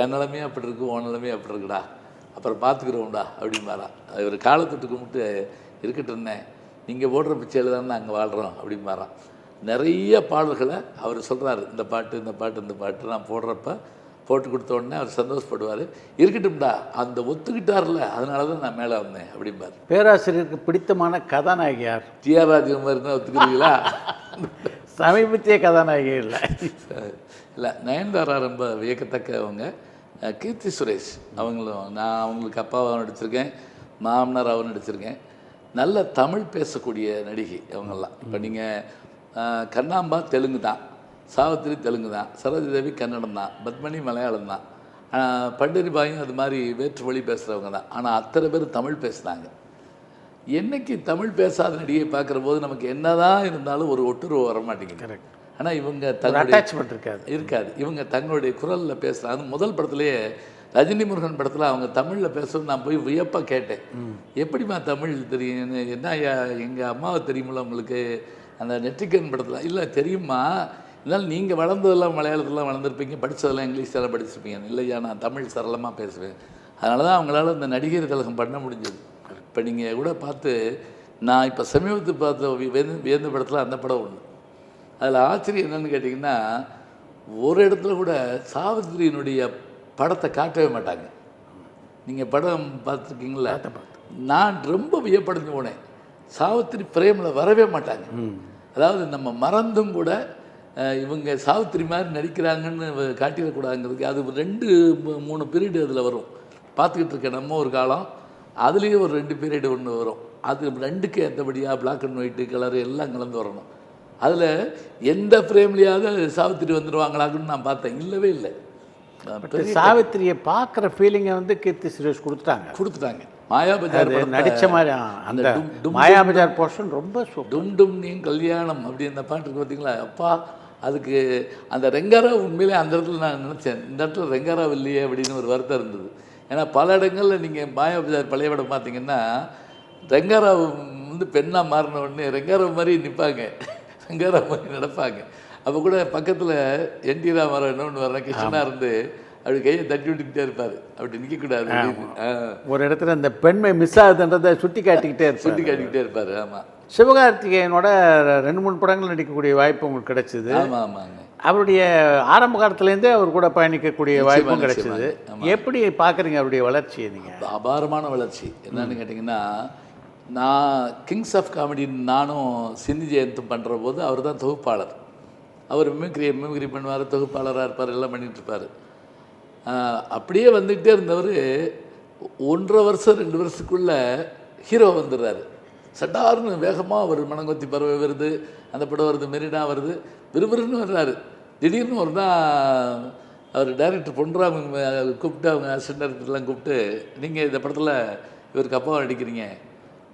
என் நிலமையும் அப்படி இருக்கு, உன் நிலமையும் அப்படி இருக்குடா, அப்புறம் பார்த்துக்கிறோம்டா அப்படின்பாரா. இவர் காலத்தொட்டு கும்பிட்டு இருக்கட்டும்னே, நீங்கள் போடுற பிச்சையில் தான் நாங்கள் வாழ்கிறோம் அப்படின்பாரான். நிறைய பாடல்களை அவர் சொல்கிறாரு, இந்த பாட்டு இந்த பாட்டு இந்த பாட்டு நான் போடுறப்ப போட்டு கொடுத்த உடனே அவர் சந்தோஷப்படுவார். இருக்கட்டும்டா, அந்த ஒத்துக்கிட்டார்ல, அதனால தான் நான் மேலே வந்தேன் அப்படிம்பார். பேராசிரியருக்கு பிடித்தமான கதாநாயகி யார்? டிஆர் ராஜகுமார் தான் ஒத்துக்கிறீங்களா? சமீபத்திய கதாநாயகி இல்லை இல்லை, நயன்தாரா ரொம்ப வியக்கத்தக்கவங்க. கீர்த்தி சுரேஷ் அவங்களும், நான் அவங்களுக்கு அப்பாவாக நடிச்சிருக்கேன், மாமனாராகவும் நடிச்சிருக்கேன். நல்ல தமிழ் பேசக்கூடிய நடிகை அவங்கெல்லாம். இப்போ நீங்கள் கண்ணாம்பா தெலுங்கு தான், சாவித்திரி தெலுங்கு தான், சரோஜதேவி கன்னடம் தான், பத்மினி மலையாளம் தான், பண்டரிபாயும் அது மாதிரி வேற்று மொழி பேசுகிறவங்க தான். ஆனால் அத்தனை பேர் தமிழ் பேசுனாங்க. என்னைக்கு தமிழ் பேசாத நடிகை பார்க்குற போது நமக்கு என்னதான் இருந்தாலும் ஒரு ஒட்டுறவு வர மாட்டேங்குது. ஆனால் இவங்க அட்டாச்மெண்ட் இருக்காது. இவங்க தங்களுடைய குரலில் பேசுகிறாங்க. அது முதல் படத்துலேயே ரஜினி முருகன் படத்தில் அவங்க தமிழில் பேசுறது நான் போய் வியப்பாக கேட்டேன், எப்படிமா தமிழ் தெரியும், என்ன எங்கள் அம்மாவை தெரியுமில்ல உங்களுக்கு, அந்த நெற்றிக்கன் படத்தில். இல்லை தெரியுமா, இருந்தாலும் நீங்கள் வளர்ந்ததெல்லாம் மலையாளத்துலாம் வளர்ந்துருப்பீங்க, படித்ததெல்லாம் இங்கிலீஷெல்லாம் படிச்சிருப்பீங்க. இல்லையா, நான் தமிழ் சரளமாக பேசுவேன். அதனால தான் அவங்களால இந்த நடிகர் திலகம் பண்ண முடிஞ்சது. இப்போ நீங்கள் கூட பார்த்து, நான் இப்போ சமீபத்து பார்த்த வியந்த படத்தில் அந்த படம் ஒன்று. அதில் ஆச்சரியம் என்னென்னு கேட்டிங்கன்னா, ஒரு இடத்துல கூட சாவித்திரியினுடைய படத்தை காட்டவே மாட்டாங்க. நீங்கள் படம் பார்த்துருக்கீங்களா? நான் ரொம்ப வியப்படைஞ்சு போனேன். சாவித்திரி பிரேமில் வரவே மாட்டாங்க. அதாவது நம்ம மறந்தும் கூட இவங்க சாவித்திரி மாதிரி நடிக்கிறாங்கன்னு காட்டிடக்கூடாதுங்கிறதுக்கு அது 2-3 பீரியடு அதில் வரும். பார்த்துக்கிட்டு இருக்கேன் நம்ம ஒரு காலம், அதுலேயே ஒரு 2 பீரியடு ஒன்று வரும். அது 2க்கு ஏற்றபடியாக பிளாக் அண்ட் ஒயிட்டு கலரு எல்லாம் கலந்து வரணும். அதில் எந்த ஃப்ரேம்லேயாவது சாவித்திரி வந்துடுவாங்களாக்குன்னு நான் பார்த்தேன், இல்லவே இல்லை. சாவித்திரியை பார்க்குற ஃபீலிங்கை வந்து கீர்த்தி சுரேஷ் கொடுத்துட்டாங்க. மாயாபஜார் நடித்த மாதிரி அந்த மாயாபஜார் போர்ஷன் ரொம்ப டும் டும் நீ கல்யாணம் அப்படி அந்த பாட்டுக்கு பார்த்தீங்களா, அப்பா அதுக்கு அந்த ரெங்காரா உண்மையிலே அந்த இடத்துல நான் நினச்சேன், இந்த இடத்துல ரெங்காராவ் இல்லையே அப்படின்னு ஒரு வருத்தம் இருந்தது. ஏன்னா பல இடங்களில் நீங்கள் மாயாபஜார் பழைய படம் பார்த்தீங்கன்னா ரெங்காராவ் வந்து பெண்ணாக மாறின உடனே ரெங்காராவ் மாதிரி நிற்பாங்க, ரெங்காராவ் மாதிரி நடப்பாங்க. அப்போ கூட பக்கத்தில் என் டி ராமராவ் இன்னொன்று வர்ற கிருஷ்ணா இருந்து அப்படி கையை தட்டி விட்டுக்கிட்டே இருப்பார், அப்படி நிற்கக்கூடாது. ஒரு இடத்துல அந்த பெண்மை மிஸ் ஆகுதுன்றதை சுட்டி காட்டிக்கிட்டே இருப்பார். ஆமாம், சிவகார்த்திகேயனோட 2-3 படங்கள் நடிக்கக்கூடிய வாய்ப்பு உங்களுக்கு கிடைச்சிது. ஆமாங்க. அவருடைய ஆரம்ப காலத்துலேருந்தே அவர் கூட பயணிக்கக்கூடிய வாய்ப்பும் கிடைச்சிது. எப்படி பார்க்குறீங்க அவருடைய வளர்ச்சியை? நீங்கள் அபாரமான வளர்ச்சி. என்னன்னு கேட்டிங்கன்னா, நான் கிங்ஸ் ஆஃப் காமெடி நானும் சிந்தி ஜெயந்தும் பண்ணுற போது அவர் தான் தொகுப்பாளர். அவர் மிமிக்ரி பண்ணுவார், தொகுப்பாளராக இருப்பார், எல்லாம் பண்ணிகிட்ருப்பார். அப்படியே வந்துக்கிட்டே இருந்தவர் 1.5 வருஷம் 2 வருஷத்துக்குள்ளே ஹீரோ வந்துடுறாரு. சட்டார்னு வேகமாக அவர் மனங்கொத்தி பறவை வருது, அந்த படம் வருது, மெரினா வருது, விறுவிறுன்னு வர்றாரு. திடீர்னு ஒரு தான் அவர் டைரக்டர் பொன்ராம் கூப்பிட்டு, அவங்க அசிஸ்டன்ட் டைரக்டர்லாம் கூப்பிட்டு, நீங்கள் இந்த படத்தில் இவருக்கு அப்பாவை நடிக்கிறீங்க,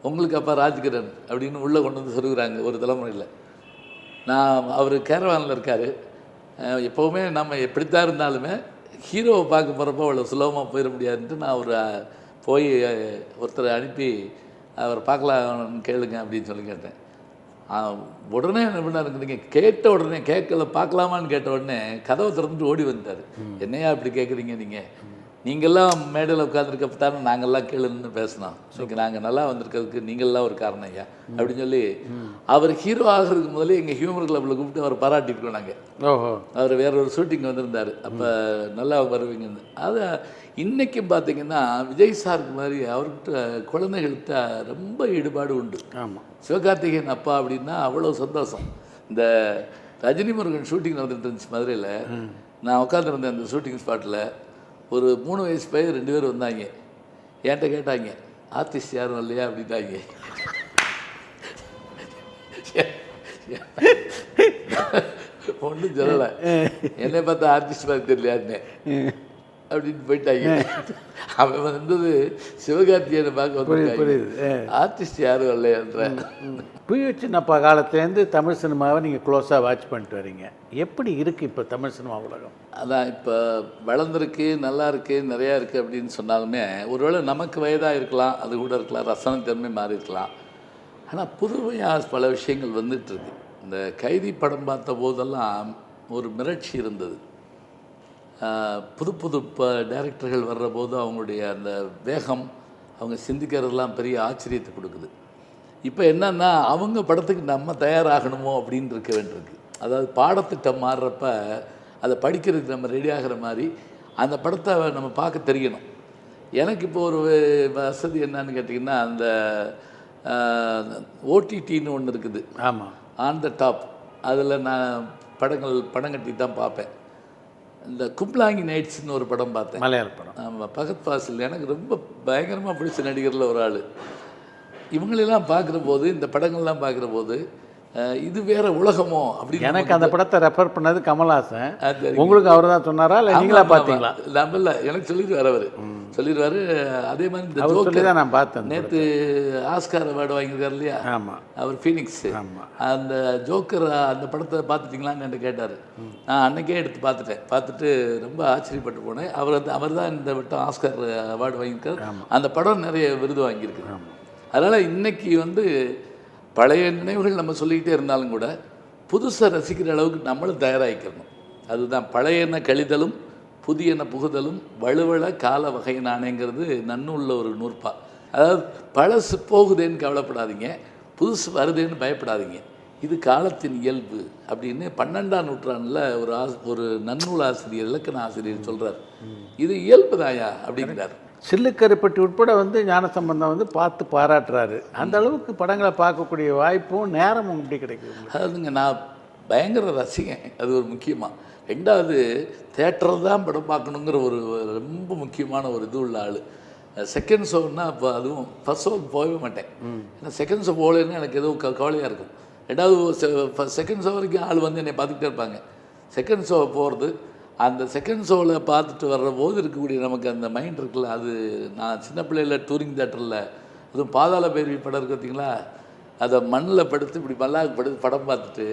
உங்களுக்கு அப்பா ராஜ்கிரண் அப்படின்னு உள்ளே கொண்டு வந்து சொல்லுகிறாங்க ஒரு தலைமுறையில். நான் அவர் கேரவானில் இருக்கார். எப்போவுமே நம்ம எப்படித்தான் இருந்தாலுமே ஹீரோவை பார்க்க போகிறப்போ அவ்வளோ சுலபமாக போயிட முடியாதுன்ட்டு நான் அவர் போய் ஒருத்தரை அனுப்பி அவர் பார்க்கலாம்னு கேளுங்க அப்படின்னு சொல்லி கேட்டேன். உடனே என்ன பண்ணாருங்க, நீங்கள் கேட்ட உடனே கேட்கல பார்க்கலாமான்னு கேட்ட உடனே கதவை திறந்துட்டு ஓடி வந்துட்டார். என்னையா இப்படி கேட்குறீங்க நீங்கள்லாம் மேடையில் உட்காந்துருக்கப்ப தானே நாங்கள்லாம் கீழே நின்று பேசினோம், இன்னைக்கு நாங்கள் நல்லா வந்திருக்கிறதுக்கு நீங்கள்லாம் ஒரு காரணம் ஐயா அப்படின்னு சொல்லி அவர் ஹீரோ ஆகிறதுக்கு முதல்ல எங்கள் ஹியூமர் கிளப்பில் கூப்பிட்டு அவர் பாராட்டியிருக்கோம் நாங்கள். அவர் வேற ஒரு ஷூட்டிங் வந்திருந்தார், அப்போ நல்லா வருவீங்கன்னு. அதை இன்றைக்கும் பார்த்தீங்கன்னா விஜய் சாருக்கு மாதிரி அவர்கிட்ட குழந்தைகள்கிட்ட ரொம்ப ஈடுபாடு உண்டு. ஆமாம், சிவகார்த்திகேயன் அப்பா அப்படின்னா அவ்வளோ சந்தோஷம். இந்த ரஜினி முருகன் ஷூட்டிங் நடந்துட்டு இருந்துச்சு மதுரையில், நான் உட்காந்துருந்தேன் அந்த ஷூட்டிங் ஸ்பாட்டில். ஒரு 3 வயசு பையன் 2 பேர் வந்தாங்க, என்கிட்ட கேட்டாங்க ஆர்டிஸ்ட் யாரும் இல்லையா அப்படின்ட்டாங்க. ஒன்றும் சொல்லலை, என்னை பார்த்தா ஆர்டிஸ்ட் மாதிரி தெரியலையாருன்னு அப்படின்னு போயிட்டாங்க. அவன் வந்தது சிவகார்த்திகேயனை பார்க்க வந்து ஆர்டிஸ்ட் யாரும் இல்லையான்ற. பிஹெச் சின்னப்பா காலத்துலேருந்து தமிழ் சினிமாவை நீங்கள் க்ளோஸாக வாட்ச் பண்ணிட்டு வரீங்க. எப்படி இருக்குது இப்போ தமிழ் சினிமா உலகம்? அதான் இப்போ வளர்ந்துருக்கு, நல்லா இருக்குது, நிறையா இருக்குது அப்படின்னு சொன்னாலுமே ஒருவேளை நமக்கு வயதாக இருக்கலாம், அது கூட இருக்கலாம், ரசனை தன்மை மாறி இருக்கலாம். ஆனால் புதுமையாக பல விஷயங்கள் வந்துட்டுருக்கு. இந்த கைதி படம் பார்த்த போதெல்லாம் ஒரு மிரட்சி இருந்தது. புது புது டைரக்டர்கள் வர்ற போது அவங்களுடைய அந்த வேகம், அவங்க சிந்திக்கிறதெல்லாம் பெரிய ஆச்சரியத்தை கொடுக்குது. இப்போ என்னன்னா அவங்க படத்துக்கு நம்ம தயாராகணுமோ அப்படின்னு இருக்க வேண்டியிருக்கு. அதாவது பாடத்திட்டம் மாறுறப்ப அதை படிக்கிறதுக்கு நம்ம ரெடி ஆகிற மாதிரி அந்த படத்தை நம்ம பார்க்க தெரியணும். எனக்கு இப்போ ஒரு வசதி என்னன்னு கேட்டிங்கன்னா, அந்த ஓடிடின்னு ஒன்று இருக்குது. ஆமாம், ஆன் த டாப். அதில் நான் படம் கட்டி தான் பார்ப்பேன். இந்த கும்ப்ளாங்கி நைட்ஸ்னு ஒரு படம் பார்த்தேன், மலையாள படம். ஆமாம், பகத் ஃபாசில். எனக்கு ரொம்ப பயங்கரமாக பிடிச்ச நடிகரில் ஒரு ஆள். இவங்களெல்லாம் பார்க்குற போது, இந்த படங்கள்லாம் பார்க்குற போது இது வேற உலகமோ அப்படின்னு. எனக்கு அந்த படத்தை ரெஃபர் பண்ணது கமல்ஹாசன். உங்களுக்கு அவர் தான் சொன்னாரா இல்லை நீங்களா பார்த்தீங்களா? நம்ம இல்லை, எனக்கு சொல்லிடுவார், அவர் சொல்லிடுவார். அதே மாதிரி இந்த ஜோக்கர் தான் நான் பார்த்தேன். நேற்று ஆஸ்கார் அவார்டு வாங்கியிருக்கார் இல்லையா? ஆமாம், அவர் ஃபீனிக்ஸ். அந்த ஜோக்கர் அந்த படத்தை பார்த்துட்டிங்களான்னு என்கிட்ட கேட்டார். நான் அன்றைக்கே எடுத்து பார்த்துட்டு ரொம்ப ஆச்சரியப்பட்டு போனேன். அவர் தான் இந்த வட்டம் ஆஸ்கார் அவார்டு வாங்கியிருக்கார். அந்த படம் நிறைய விருது வாங்கியிருக்கு. அதனால் இன்றைக்கி பழைய நினைவுகள் நம்ம சொல்லிக்கிட்டே இருந்தாலும் கூட புதுசாக ரசிக்கிற அளவுக்கு நம்மளும் தயாராகிக்கணும். அதுதான் பழையன கழிதலும் புதியன புகுதலும் வலுவள கால வகையினானேங்கிறது நன்னூல்ல ஒரு நூற்பா. அதாவது பழசு போகுதேன்னு கவலைப்படாதீங்க, புதுசு வருதேன்னு பயப்படாதீங்க, இது காலத்தின் இயல்பு அப்படின்னு 12ஆம் நூற்றாண்டில் ஒரு நன்னூல் ஆசிரியர், இலக்கண ஆசிரியர் சொல்கிறார். இது இயல்பு தாயா அப்படிங்கிறார். சில்லுக்கருப்பட்டி உட்பட ஞானசம்பந்தம் பார்த்து பாராட்டுறாரு. அந்த அளவுக்கு படங்களை பார்க்கக்கூடிய வாய்ப்பும் நேரமும் எப்படி கிடைக்குது? அதாவதுங்க, நான் பயங்கர ரசிகன், அது ஒரு முக்கியமாக. 2வது தேட்டரில் தான் படம் பார்க்கணுங்கிற ஒரு ரொம்ப முக்கியமான ஒரு இது உள்ள ஆள். செகண்ட் ஷோன்னா இப்போ அதுவும் ஃபர்ஸ்ட் ஷோவுக்கு போகவே மாட்டேன். ஏன்னா செகண்ட் ஷோ போகலன்னா எனக்கு எதுவும் கவலையாக இருக்கும். 2வது செகண்ட் ஷோ வரைக்கும் ஆள் என்னை பார்த்துக்கிட்டே இருப்பாங்க. செகண்ட் ஷோ போகிறது, அந்த செகண்ட் ஷோவில் பார்த்துட்டு வர்ற போது இருக்கக்கூடிய நமக்கு அந்த மைண்ட் இருக்குல்ல, அது நான் சின்ன பிள்ளையில் டூரிங் தேட்டரில் அதுவும் பாதாள பைரவி படம் இருக்குது பார்த்தீங்களா, அதை மண்ணில் படுத்து இப்படி மல்லாவுக்கு படுத்து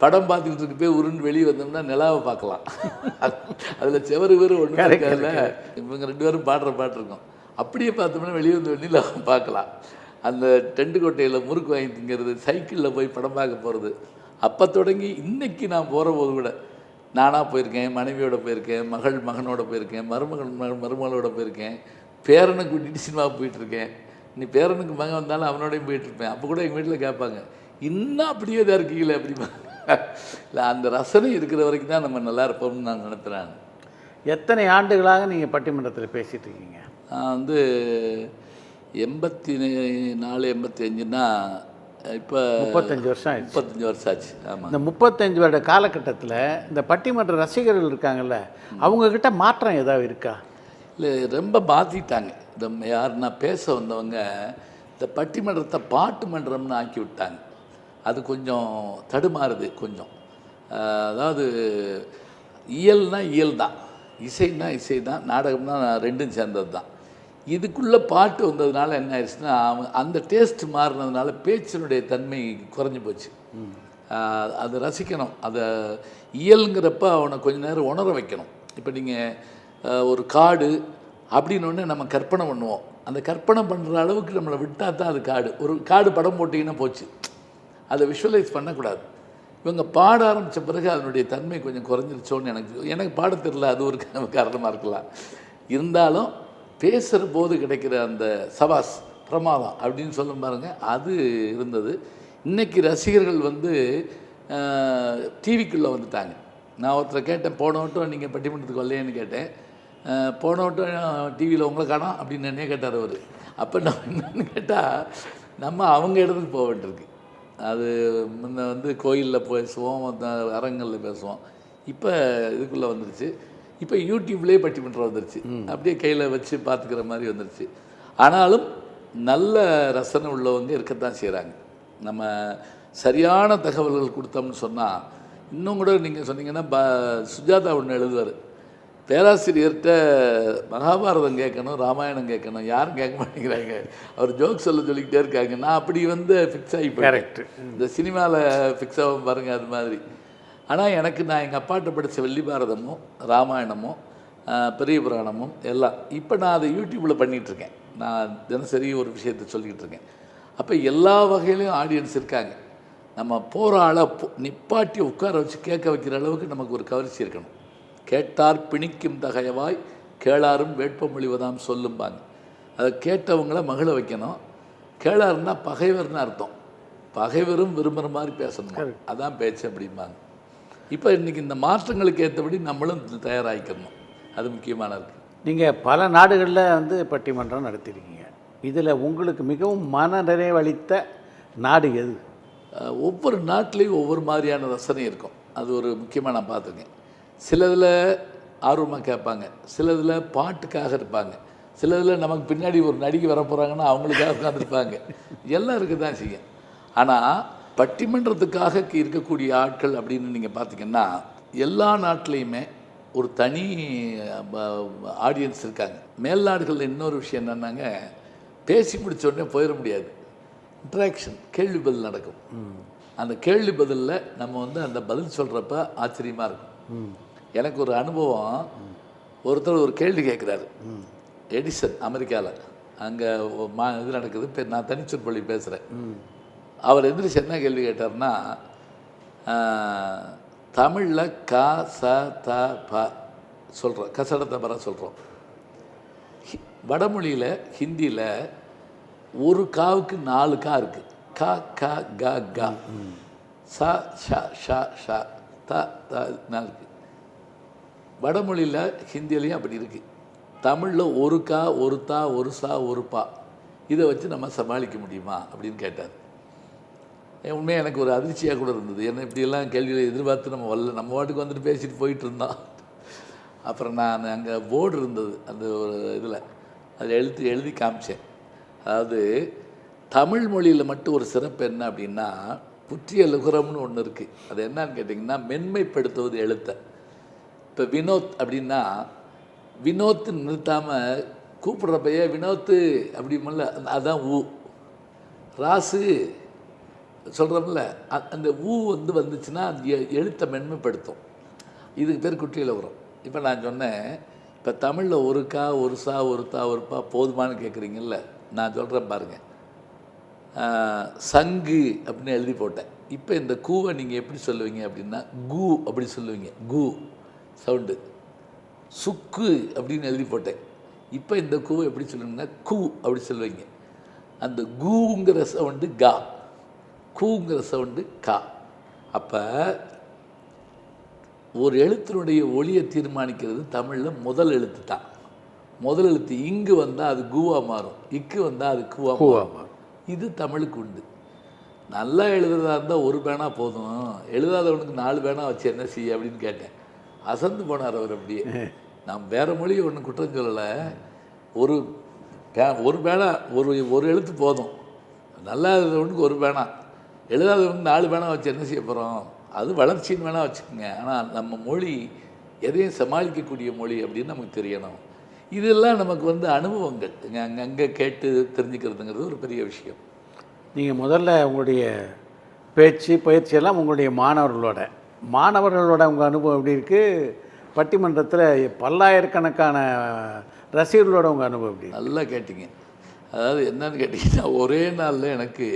படம் பார்த்துக்கிட்டு இருக்கு போய் உருண்டு வெளியே வந்தோம்னா நிலாவை பார்க்கலாம். அதில் செவரு ஒன்று இருக்காதுல்ல, இவங்க 2 பேரும் பாடுற பாட்டு இருக்கும். அப்படியே பார்த்தோம்னா வெளியே வந்து நிலாவை பார்க்கலாம். அந்த டென்ட் கோட்டையில் முறுக்கு வாங்கி திங்கிறது, சைக்கிளில் போய் படம் பார்க்க போகிறது, அப்போ தொடங்கி இன்றைக்கி நான் போகிற போது கூட நானாக போயிருக்கேன், மனைவியோட போயிருக்கேன், மகனோட போயிருக்கேன், மருமகளோட போயிருக்கேன், பேரனை கூட்டிகிட்டு சினிமாவுக்கு போயிட்டுருக்கேன். நீ பேரனுக்கு மகன் வந்தாலும் அவனோடையும் போயிட்டுருப்பேன். அப்போ கூட எங்கள் வீட்டில் கேட்பாங்க, இன்னும் அப்படியே தான் இருக்கீங்களே அப்படிமா. இல்லை, அந்த ரசனை இருக்கிற வரைக்கும் தான் நம்ம நல்லா இருப்போம்னு நான் நினைக்கிறேன். எத்தனை ஆண்டுகளாக நீங்கள் பட்டிமன்றத்தில் பேசிகிட்டு இருக்கீங்க? நான் 84 85ன்னா இப்போ 35 வருஷம் ஆச்சு. 35 வருஷம் ஆச்சு. ஆமாம். இந்த 35 வருட காலகட்டத்தில் இந்த பட்டிமன்ற ரசிகர்கள் இருக்காங்கல்ல, அவங்கக்கிட்ட மாற்றம் ஏதாவது இருக்கா? இல்லை, ரொம்ப மாற்றிட்டாங்க. யாருன்னா பேச வந்தவங்க இந்த பட்டிமன்றத்தை பாட்டு மன்றம்னு ஆக்கி விட்டாங்க. அது கொஞ்சம் தடுமாறுது கொஞ்சம். அதாவது இயல்னா இயல் தான், இசைன்னா இசை தான், நாடகம்னா 2ம் சேர்ந்தது தான். இதுக்குள்ளே பாட்டு வந்ததுனால என்ன ஆயிடுச்சுன்னா, அந்த டேஸ்ட் மாறினதுனால பேச்சினுடைய தன்மை குறைஞ்சி போச்சு. அதை ரசிக்கணும், அதை இயல்ங்கிறப்ப அவனை கொஞ்ச நேரம் உணர வைக்கணும். இப்போ நீங்கள் ஒரு காடு அப்படின்னோடனே நம்ம கற்பனை பண்ணுவோம். அந்த கற்பனை பண்ணுற அளவுக்கு நம்மளை விட்டால் தான் அது காடு. ஒரு காடு படம் போட்டிங்கன்னா போச்சு. அதை விஷுவலைஸ் பண்ணக்கூடாது. இவங்க பாட ஆரம்பித்த பிறகு அதனுடைய தன்மை கொஞ்சம் குறைஞ்சிருச்சோன்னு எனக்கு பாட தெரியல, அது ஒரு காரணமாக இருக்கலாம். இருந்தாலும் பேசுகிற போது கிடைக்கிற அந்த சபாஸ் பிரமாதம் அப்படின்னு சொல்ல பாருங்க, அது இருந்தது. இன்றைக்கி ரசிகர்கள் வந்து டிவிக்குள்ளே வந்துட்டாங்க. நான் ஒருத்தரை கேட்டேன், போன வட்டம் நீங்கள் பட்டிமன்றத்துக்கு வரலையேன்னு கேட்டேன். போன வட்டம் டிவியில் உங்களை காணோம் அப்படின்னு என்னையே கேட்டார் அவர். அப்போ நான் என்னன்னு கேட்டால், நம்ம அவங்க இடத்துக்கு போக வேண்டியிருக்கு. அது முன்ன வந்து கோயிலில் பேசுவோம், அரங்கங்களில் பேசுவோம். இப்போ இதுக்குள்ளே வந்துருச்சு. இப்போ யூடியூப்லேயே பட்டிமன்றம் வந்துருச்சு, அப்படியே கையில் வச்சு பார்த்துக்கிற மாதிரி வந்துருச்சு. ஆனாலும் நல்ல ரசனை உள்ளவங்க இருக்கத்தான் செய்கிறாங்க. நம்ம சரியான தகவல்கள் கொடுத்தோம்னு சொன்னால், இன்னும் கூட நீங்கள் சொன்னீங்கன்னா சுஜாதா ஒன்று எழுதுவார், பேராசிரியர்கிட்ட மகாபாரதம் கேட்கணும், ராமாயணம் கேட்கணும், யாரும் கேட்க மாட்டேங்கிறாங்க, அவர் ஜோக் சொல்லிக்கிட்டே இருக்காங்க. நான் அப்படி வந்து ஃபிக்ஸ் ஆகி கரெக்ட், இந்த சினிமாவில் ஃபிக்ஸ் ஆகும் பாருங்கள், அது மாதிரி. ஆனால் எனக்கு நான் எங்கள் அப்பாட்ட படித்த வெள்ளி பாரதமும் ராமாயணமும் பெரிய புராணமும் எல்லாம் இப்போ நான் அதை யூடியூப்பில் பண்ணிகிட்ருக்கேன். நான் தினசரி ஒரு விஷயத்தை சொல்லிக்கிட்டு இருக்கேன். அப்போ எல்லா வகையிலையும் ஆடியன்ஸ் இருக்காங்க. நம்ம போகிற ஆளை நிப்பாட்டி உட்கார வச்சு கேட்க வைக்கிற அளவுக்கு நமக்கு ஒரு கவர்ச்சி இருக்கணும். கேட்டார் பிணிக்கும் தகையவாய் கேளாரும் வேட்பமொழிவதாம் சொல்லும்பாங்க. அதை கேட்டவங்கள மகிழ வைக்கணும். கேளாருன்னா பகைவர்னு அர்த்தம். பகைவரும் விரும்புகிற மாதிரி பேசணும், அதான் பேச்சு அப்படிம்பாங்க. இப்போ இன்றைக்கி இந்த மாற்றங்களுக்கு ஏற்றபடி நம்மளும் தயாராகிக்கணும், அது முக்கியமான இருக்குது. நீங்கள் பல நாடுகளில் வந்து பட்டிமன்றம் நடத்தியிருக்கீங்க. இதில் உங்களுக்கு மிகவும் மன நிறைவளித்த நாடு எது? ஒவ்வொரு நாட்டிலையும் ஒவ்வொரு மாதிரியான ரசனை இருக்கும். அது ஒரு முக்கியமாக நான் பார்த்துருக்கேன். சிலதில் ஆர்வமாக கேட்பாங்க, சிலதில் பாட்டுக்காக இருப்பாங்க, சிலதில் நமக்கு பின்னாடி ஒரு நடிகை வர போகிறாங்கன்னா அவங்களுக்காக உட்காந்துருப்பாங்க. எல்லாம் இருக்க தான் செய்யும். ஆனால் பட்டிமன்றத்துக்காக இருக்கக்கூடிய ஆட்கள் அப்படின்னு நீங்கள் பார்த்திங்கன்னா எல்லா நாட்டிலையுமே ஒரு தனி ஆடியன்ஸ் இருக்காங்க. மேல்நாடுகளில் இன்னொரு விஷயம் என்னன்னாங்க, பேசி முடித்த உடனே போயிட முடியாது. இன்ட்ராக்ஷன், கேள்வி பதில் நடக்கும். அந்த கேள்வி பதிலில் நம்ம வந்து அந்த பதில் சொல்கிறப்ப ஆச்சரியமாக இருக்கும். எனக்கு ஒரு அனுபவம், ஒருத்தர் ஒரு கேள்வி கேட்குறாரு, எடிசன் அமெரிக்காவில், அங்கே இது நடக்குது, நான் தனிச்சொற்பள்ளி பேசுகிறேன். அவர் எந்திரிச்சு என்ன கேள்வி கேட்டார்னா, தமிழில் கா ச த ப சொல்கிறோம், கசடத்த பர சொல்கிறோம். வடமொழியில் ஹிந்தியில் ஒரு காவுக்கு 4 கா இருக்குது. க க க க, ச ஷ ஷ ஷ த த இருக்குது. வடமொழியில் ஹிந்திலையும் அப்படி இருக்குது. தமிழில் ஒரு கா ஒரு தா ஒரு சா ஒரு பா, இதை வச்சு நம்ம சமாளிக்க முடியுமா அப்படின்னு கேட்டார். உண்மையாக எனக்கு ஒரு அதிர்ச்சியாக கூட இருந்தது. ஏன்னா இப்படியெல்லாம் கேள்விகளை எதிர்பார்த்து நம்ம வரல, நம்ம வாட்டுக்கு வந்துட்டு பேசிட்டு போயிட்டு இருந்தோம். அப்புறம் நான் அங்கே போர்டு இருந்தது அந்த ஒரு இதில், அதில் எழுதி காமிச்சேன். அதாவது தமிழ் மொழியில் மட்டும் ஒரு சிறப்பு என்ன அப்படின்னா, புற்றிய லுகரம்னு ஒன்று இருக்குது. அது என்னன்னு கேட்டிங்கன்னா, மென்மைப்படுத்துவது எழுத்தை. இப்போ வினோத் அப்படின்னா வினோத்து நிறுத்தாமல் கூப்பிட்றப்பைய வினோத்து அப்படிமல்ல, அதுதான் ஊ. ராசு சொல்கிறோம்ல, அந்த ஊ வந்துச்சுன்னா அந்த எழுத்தை மென்மைப்படுத்தும். இதுக்கு பேர் குற்றியில் வரும். இப்போ நான் சொன்னேன், இப்போ தமிழில் ஒரு கா ஒரு சா ஒரு தா ஒரு பா போதுமானு கேட்குறீங்கல்ல, நான் சொல்கிறேன் பாருங்கள். சங்கு அப்படின்னு எழுதி போட்டேன். இப்போ இந்த கூவை நீங்கள் எப்படி சொல்லுவீங்க அப்படின்னா கூ அப்படி சொல்லுவீங்க, கூ சவுண்டு. சுக்கு அப்படின்னு எழுதி போட்டேன். இப்போ இந்த கூவை எப்படி சொல்லுவீங்கன்னா கூ அப்படி சொல்லுவீங்க. அந்த கூங்கிற சவுண்டு கா, கூங்கிற சவுண்டு கா. அப்போ ஒரு எழுத்தினுடைய ஒளியை தீர்மானிக்கிறது தமிழில் முதல் எழுத்து தான். முதல் எழுத்து இங்கு வந்தால் அது கூவாக மாறும், இக்கு வந்தால் அது கூவாக மாறும். இது தமிழுக்கு உண்டு. நல்லா எழுதுறதா இருந்தால் ஒரு பேனா போதும், எழுதாதவனுக்கு 4 பேனா வச்சு என்ன செய்ய அப்படின்னு கேட்டேன். அசந்து போனார் அவர். அப்படியே நான் வேறு மொழி ஒன்று குற்றம் சொல்லலை, ஒரு பேனா ஒரு எழுத்து போதும், நல்லா எழுதுறவனுக்கு ஒரு பேனா, எழுதாதவனுக்கு 4 பேனா வச்சு என்ன செய்ய போகிறோம், அது வளர்ச்சின்னு வேணால் வச்சுக்கோங்க. ஆனால் நம்ம மொழி எதையும் சமாளிக்கக்கூடிய மொழி அப்படின்னு நமக்கு தெரியணும். இதெல்லாம் நமக்கு வந்து அனுபவங்கள் அங்கங்கே கேட்டு தெரிஞ்சுக்கிறதுங்கிறது ஒரு பெரிய விஷயம். நீங்கள் முதல்ல உங்களுடைய பேச்சு பயிற்சியெல்லாம் உங்களுடைய மாணவர்களோட உங்கள் அனுபவம் எப்படி இருக்குது? பட்டிமன்றத்தில் பல்லாயிரக்கணக்கான ரசிகர்களோட உங்கள் அனுபவம் எப்படி? நல்லா கேட்டிங்க. அதாவது என்னன்னு கேட்டிங்கன்னா, ஒரே நாளில் எனக்கு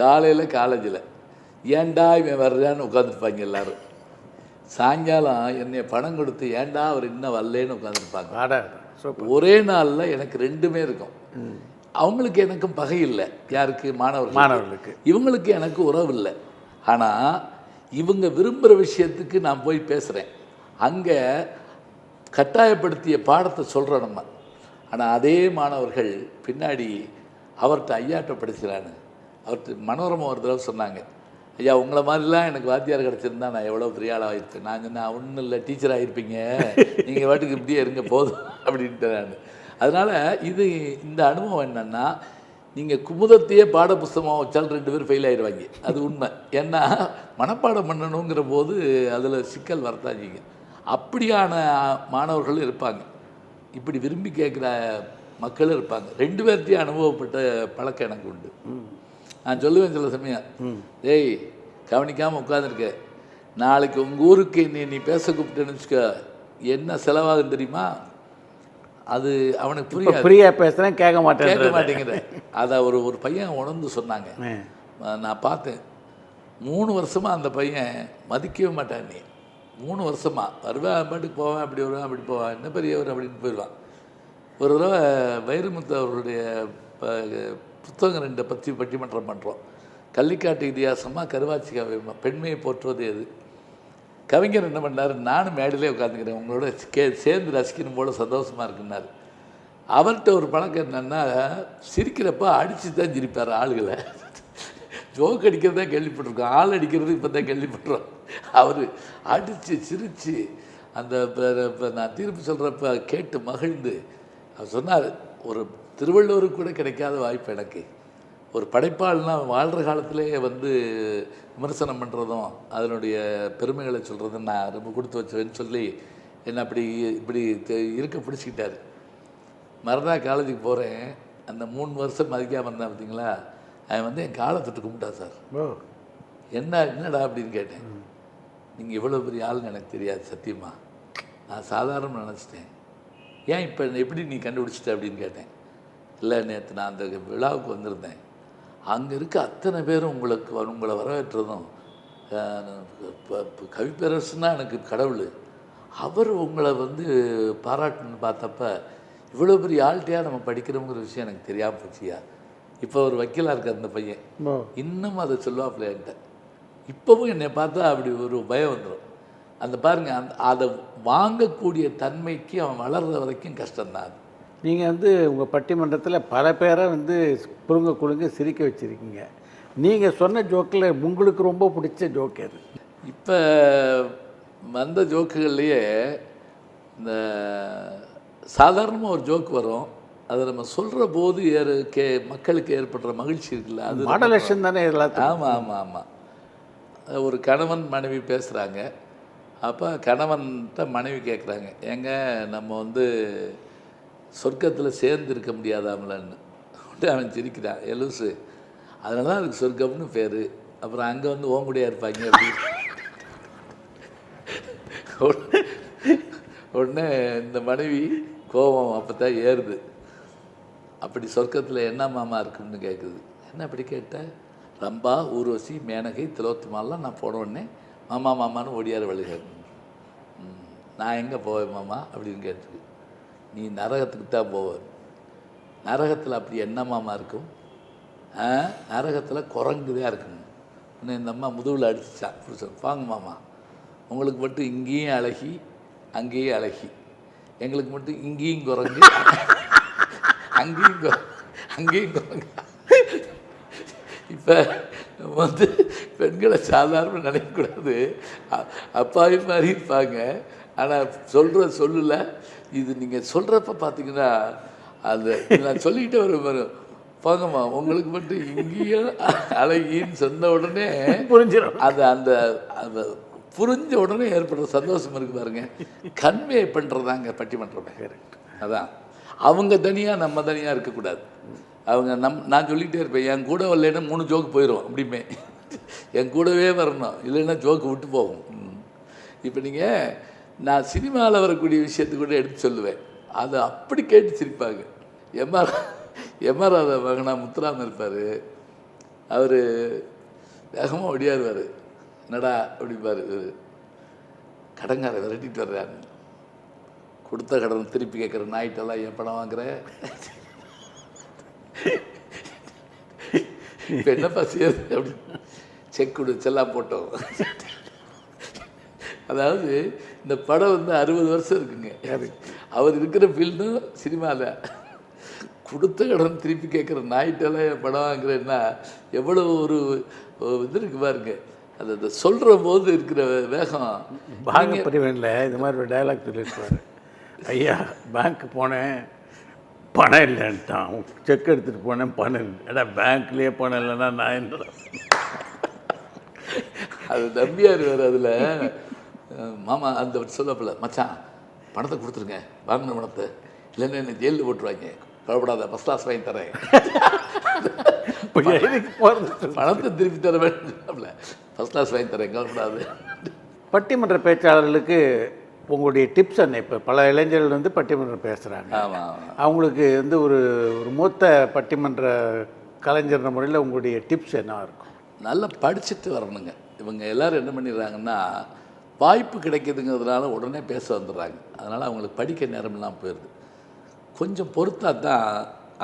காலையில் காலேஜில் ஏன்டா இவன் வர்றான்னு உட்காந்துருப்பாங்க எல்லாரும். சாயங்காலம் என்னை பணம் கொடுத்து ஏன்டா அவர் இன்னும் வரலேன்னு உட்காந்துருப்பாங்க. ஒரே நாளில் எனக்கு 2மே இருக்கும். அவங்களுக்கு எனக்கும் பகை இல்லை. யாருக்கு? மாணவர்களுக்கு. இவங்களுக்கு எனக்கு உறவு இல்லை. ஆனால் இவங்க விரும்புகிற விஷயத்துக்கு நான் போய் பேசுகிறேன். அங்கே கட்டாயப்படுத்திய பாடத்தை சொல்கிறோம் நம்ம. ஆனால் அதே மாணவர்கள் பின்னாடி அவர்கிட்ட ஐயாட்ட படிக்கிறான்னு அவர்கிட்ட மனோரமா ஒரு தடவை சொன்னாங்க, ஐயா உங்களை மாதிரிலாம் எனக்கு வாத்தியார் கிடச்சிருந்தா நான் எவ்வளோ பெரிய ஆளாக ஆகிருப்பேன். நான் சொன்னேன் ஒன்றும் இல்லை, டீச்சர் ஆகிருப்பீங்க, நீங்கள் வாட்டுக்கு இப்படியே இருங்க போதும் அப்படின்ட்டு நான். அதனால் இந்த அனுபவம் என்னென்னா, நீங்கள் குமுதத்தையே பாட புஸ்தகமாக வச்சாலும் 2 பேர் ஃபெயில் ஆகிடுவாங்க. அது உண்மை. ஏன்னா மனப்பாடம் பண்ணணுங்கிற போது அதில் சிக்கல் வரத்தாங்க. அப்படியான மாணவர்களும் இருப்பாங்க, இப்படி விரும்பி கேட்குற மக்களும் இருப்பாங்க. 2 பேர்த்தையும் அனுபவப்பட்ட பழக்கம் எனக்கு உண்டு. நான் சொல்லுவேன் சில சமயம், டேய் கவனிக்காமல் உட்காந்துருக்க, நாளைக்கு உங்கள் ஊருக்கு நீ பேச கூப்பிட்டேன்னு வச்சுக்க, என்ன செலவாகுன்னு தெரியுமா? அது அவனுக்கு புரியா பேசுகிறேன், கேட்க மாட்டேங்கிற. அதை ஒரு பையன் உணர்ந்து சொன்னாங்க. நான் பார்த்தேன், 3 வருஷமாக அந்த பையன் மதிக்கவே மாட்டான். நீ 3 வருஷமாக வருவேன், பாட்டுக்கு போவேன், அப்படி வருவேன், அப்படி போவேன், என்ன பெரியவர் அப்படின்னு போயிடுவான். ஒரு தடவை வைரமுத்து அவர்களுடைய புத்தகம் 2 பற்றி பட்டிமன்றம் பண்ணுறோம். கள்ளிக்காட்டு இதிகாசமாக கருவாச்சி காவியமா, பெண்மையை போற்றுவது எது. கவிஞர் என்ன பண்ணார், நானும் மேடையிலே உட்காந்துக்கிறேன், உங்களோட சேர்ந்து ரசிக்கணும் போல சந்தோஷமாக இருக்குன்னார். அவர்கிட்ட ஒரு பழக்கம் என்னென்னா, சிரிக்கிறப்ப அடித்து தான் சிரிப்பார் ஆளுகளை. ஜோக் அடிக்கிறதா கேள்விப்பட்டிருக்கோம், ஆள் அடிக்கிறது இப்போ தான் கேள்விப்படுறோம். அவர் அடித்து சிரித்து அந்த நான் தீர்ப்பு சொல்கிறப்ப கேட்டு மகிழ்ந்து அவர் சொன்னார், ஒரு திருவள்ளுவருக்கு கூட கிடைக்காத வாய்ப்பு எனக்கு. ஒரு படைப்பாளனா வாழ்கிற காலத்திலே விமர்சனம் பண்ணுறதும் அதனுடைய பெருமைகளை சொல்கிறதும் நான் ரொம்ப கொடுத்து வச்சுவேன்னு சொல்லி என்னை இப்படி இருக்க பிடிச்சிக்கிட்டார். மறுநாள் காலேஜுக்கு போகிறேன், அந்த 3 வருஷம் மதிக்காமல் இருந்தேன் பார்த்தீங்களா, அவன் என் காலை தொட்டு கும்பிட்டா சார். என்னடா அப்படின்னு கேட்டேன். நீங்கள் இவ்வளோ பெரிய ஆளுன்னு எனக்கு தெரியாது சத்தியமாக, நான் சாதாரண நினச்சிட்டேன், ஏன் இப்போ எப்படி நீ கண்டுபிடிச்சிட்ட அப்படின்னு கேட்டேன். இல்லை, நேற்று நான் அந்த விழாவுக்கு வந்திருந்தேன், அங்கே இருக்க அத்தனை பேரும் உங்களை வரவேற்றதும், கவிப்பேரரசுன்னா எனக்கு கடவுள், அவர் உங்களை பாராட்டுன்னு பார்த்தப்ப இவ்வளோ பெரிய ஆள்கிட்டையாக நம்ம படிக்கிறோங்கிற விஷயம் எனக்கு தெரியாமல் போச்சியா. இப்போ ஒரு வக்கீலாக இருக்கார் அந்த பையன், இன்னும் அதை சொல்லுவாப்பில்ல என்கிட்ட. இப்போவும் என்னை பார்த்தா அப்படி ஒரு பயம் வந்துடும். அந்த பாருங்கள், அதை வாங்கக்கூடிய தன்மைக்கு அவன் வளர்கிற வரைக்கும் கஷ்டம்தான். நீங்கள் உங்கள் பட்டிமன்றத்தில் பல பேரை குழுங்க சிரிக்க வச்சுருக்கீங்க. நீங்கள் சொன்ன ஜோக்கில் உங்களுக்கு ரொம்ப பிடிச்ச ஜோக்கு அது? இப்போ வந்த ஜோக்குகள்லையே இந்த சாதாரணமாக ஒரு ஜோக்கு வரும், அதை நம்ம சொல்கிற போது மக்களுக்கு ஏற்படுற மகிழ்ச்சி இருக்குல்ல, அது மாடலேஷன் தானே எல்லாத்தையும். ஆமாம் ஆமாம் ஆமாம். ஒரு கணவன் மனைவி பேசுகிறாங்க. அப்போ கணவன்கிட்ட மனைவி கேட்குறாங்க, ஏங்க நம்ம சொர்க்கத்தில் சேர்ந்து இருக்க முடியாதாமலன்னு. அவன் சிரிக்கிறான், எலுசு, அதனால தான் அதுக்கு சொர்க்கம்னு பேர், அப்புறம் அங்கே ஓங்குடியாக இருப்பாங்க அப்படின்னு. உடனே இந்த மனைவி கோபம் அப்போ தான் ஏறுது. அப்படி சொர்க்கத்தில் என்ன மாமா இருக்குன்னு கேட்குது. என்ன அப்படி கேட்டேன்? ரம்பா, ஊர்வசி, மேனகை, திலோத்தமாலாம் நான் போன உடனே மாமா மாமான்னு ஓடியார் வழிகாரு. நான் எங்கே போவேன் மாமா அப்படின்னு கேட்டுருக்கு. நீ நரகத்துக்கு தான் போவேன். நரகத்தில் அப்படி என்ன மாமா இருக்கும்? நரகத்தில் குரங்குதான் இருக்குங்க. இன்னும் இந்த அம்மா முதுகில் அடிச்சிச்சான் புருஷன். வாங்க மாமா, உங்களுக்கு மட்டும் இங்கேயும் அழகி அங்கேயும் அழகி, எங்களுக்கு மட்டும் இங்கேயும் குரங்கு அங்கேயும் குரங்கு. இப்போ பெண்களை சாதாரண நினைக்கக்கூடாது, அப்பாவி மாதிரி இருப்பாங்க. ஆனால் சொல்லல இது நீங்கள் சொல்கிறப்ப பார்த்தீங்கன்னா அது நான் சொல்லிக்கிட்டே வரும். போங்கம்மா, உங்களுக்கு மட்டும் இங்கேயும் அழகின்னு சொன்ன உடனே புரிஞ்சிடும். அது அந்த அந்த புரிஞ்ச உடனே ஏற்படுற சந்தோஷம் இருக்குது பாருங்க. கன்வே பண்ணுறதாங்க பட்டிமன்றம். அதான் அவங்க தனியாக நம்ம தனியாக இருக்கக்கூடாது. அவங்க நான் சொல்லிகிட்டே இருப்பேன், என் கூட வரலைன்னா 3 ஜோக்கு போயிடும். அப்படிமே என் கூடவே வரணும், இல்லைன்னா ஜோக்கு விட்டு போகும். இப்போ நீங்கள் நான் சினிமாவில் வரக்கூடிய விஷயத்தை கூட எடுத்து சொல்லுவேன், அதை அப்படி கேட்டு சிரிப்பாங்க. எம்ஆர் ராதா மகனா முத்துராமன் இருப்பார். அவர் வேகமாக ஓடியாருவார். என்னடா அப்படிப்பாரு, கடங்காரை விரட்டிட்டு வர்றாரு. கொடுத்த கடன் திருப்பி கேட்குற நாய்ட்டெல்லாம் என் பணம் வாங்குற, இப்போ என்னப்பா செய்யுது அப்படின்னு செக் கொடு செல்லாம் போட்டோம். அதாவது இந்த படம் வந்து 60 வருஷம் இருக்குங்க. அவர் இருக்கிற ஃபீல்டும் சினிமாவில் கொடுத்த கடன் திருப்பி கேட்குற நாய்ட்டெல்லாம் என் படம் வாங்குறேன்னா எவ்வளோ ஒரு இது இருக்கு பாருங்க. அதை சொல்கிற போது இருக்கிற வேகம். பாகப்பிரிவினில் இது மாதிரி ஒரு டைலாக் சொல்லியிருப்பார். ஐயா பேங்க்கு போனேன் பணம் இல்லைன்ட்டான், செக் எடுத்துகிட்டு போனேன் பணம் இல்லை. ஏடா பேங்க்லேயே பணம் இல்லைன்னா நான் என்ன? அது நம்பியார் வேறு. அதில் மாமா அந்த சொல்லப்பில்ல, மச்சான் பணத்தை கொடுத்துருங்க, வாங்கின பணத்தை, இல்லைன்னா என்ன ஜெயிலில் போட்டுருவாங்க, கவலைப்படாத ஃபஸ்ட் கிளாஸ் வாங்கி தரேன், பணத்தை திருப்பி தர வேண்டாம்ல, ஃபஸ்ட் கிளாஸ் வாங்கி தரேன், கவலைப்படாது. பட்டிமன்ற பேச்சாளர்களுக்கு உங்களுடைய டிப்ஸ் என்ன? இப்போ பல இளைஞர்கள் வந்து பட்டிமன்றம் பேசுகிறாங்க. அவங்களுக்கு வந்து ஒரு ஒரு மூத்த பட்டிமன்ற கலைஞர் முறையில் உங்களுடைய டிப்ஸ் என்னவாக இருக்கும்? நல்லா படிச்சுட்டு வரணுங்க. இவங்க எல்லோரும் என்ன பண்ணிடுறாங்கன்னா, வாய்ப்பு கிடைக்கிதுங்கிறதுனால உடனே பேச வந்துடுறாங்க. அதனால் அவங்களுக்கு படிக்க நேரம்லாம் போயிடுது. கொஞ்சம் பொறுத்தா தான்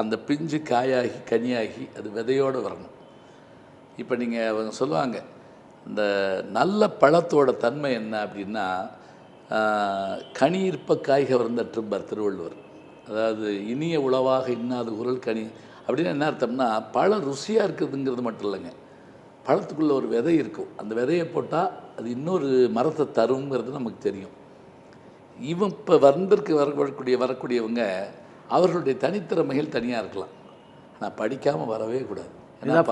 அந்த பிஞ்சு காயாகி கனியாகி அது விதையோடு வரணும். இப்போ நீங்கள் அவங்க சொல்லுவாங்க, இந்த நல்ல பழத்தோட தன்மை என்ன அப்படின்னா, கனி இருப்ப காய்க வருந்தற்றும்பார் திருவள்ளுவர். அதாவது இனிய உளவாக இன்னாது குரல் கனி அப்படின்னு என்ன அர்த்தம்னா, பழம் ருசியாக இருக்குதுங்கிறது மட்டும் இல்லைங்க, பழத்துக்குள்ளே ஒரு விதை இருக்கும். அந்த விதையை போட்டால் அது இன்னொரு மரத்தை தருங்கிறது நமக்கு தெரியும். இவன் இப்போ வரக்கூடியவங்க அவர்களுடைய தனித்திறமைகள் தனியாக இருக்கலாம், ஆனால் படிக்காமல் வரவே கூடாது. ஏன்னா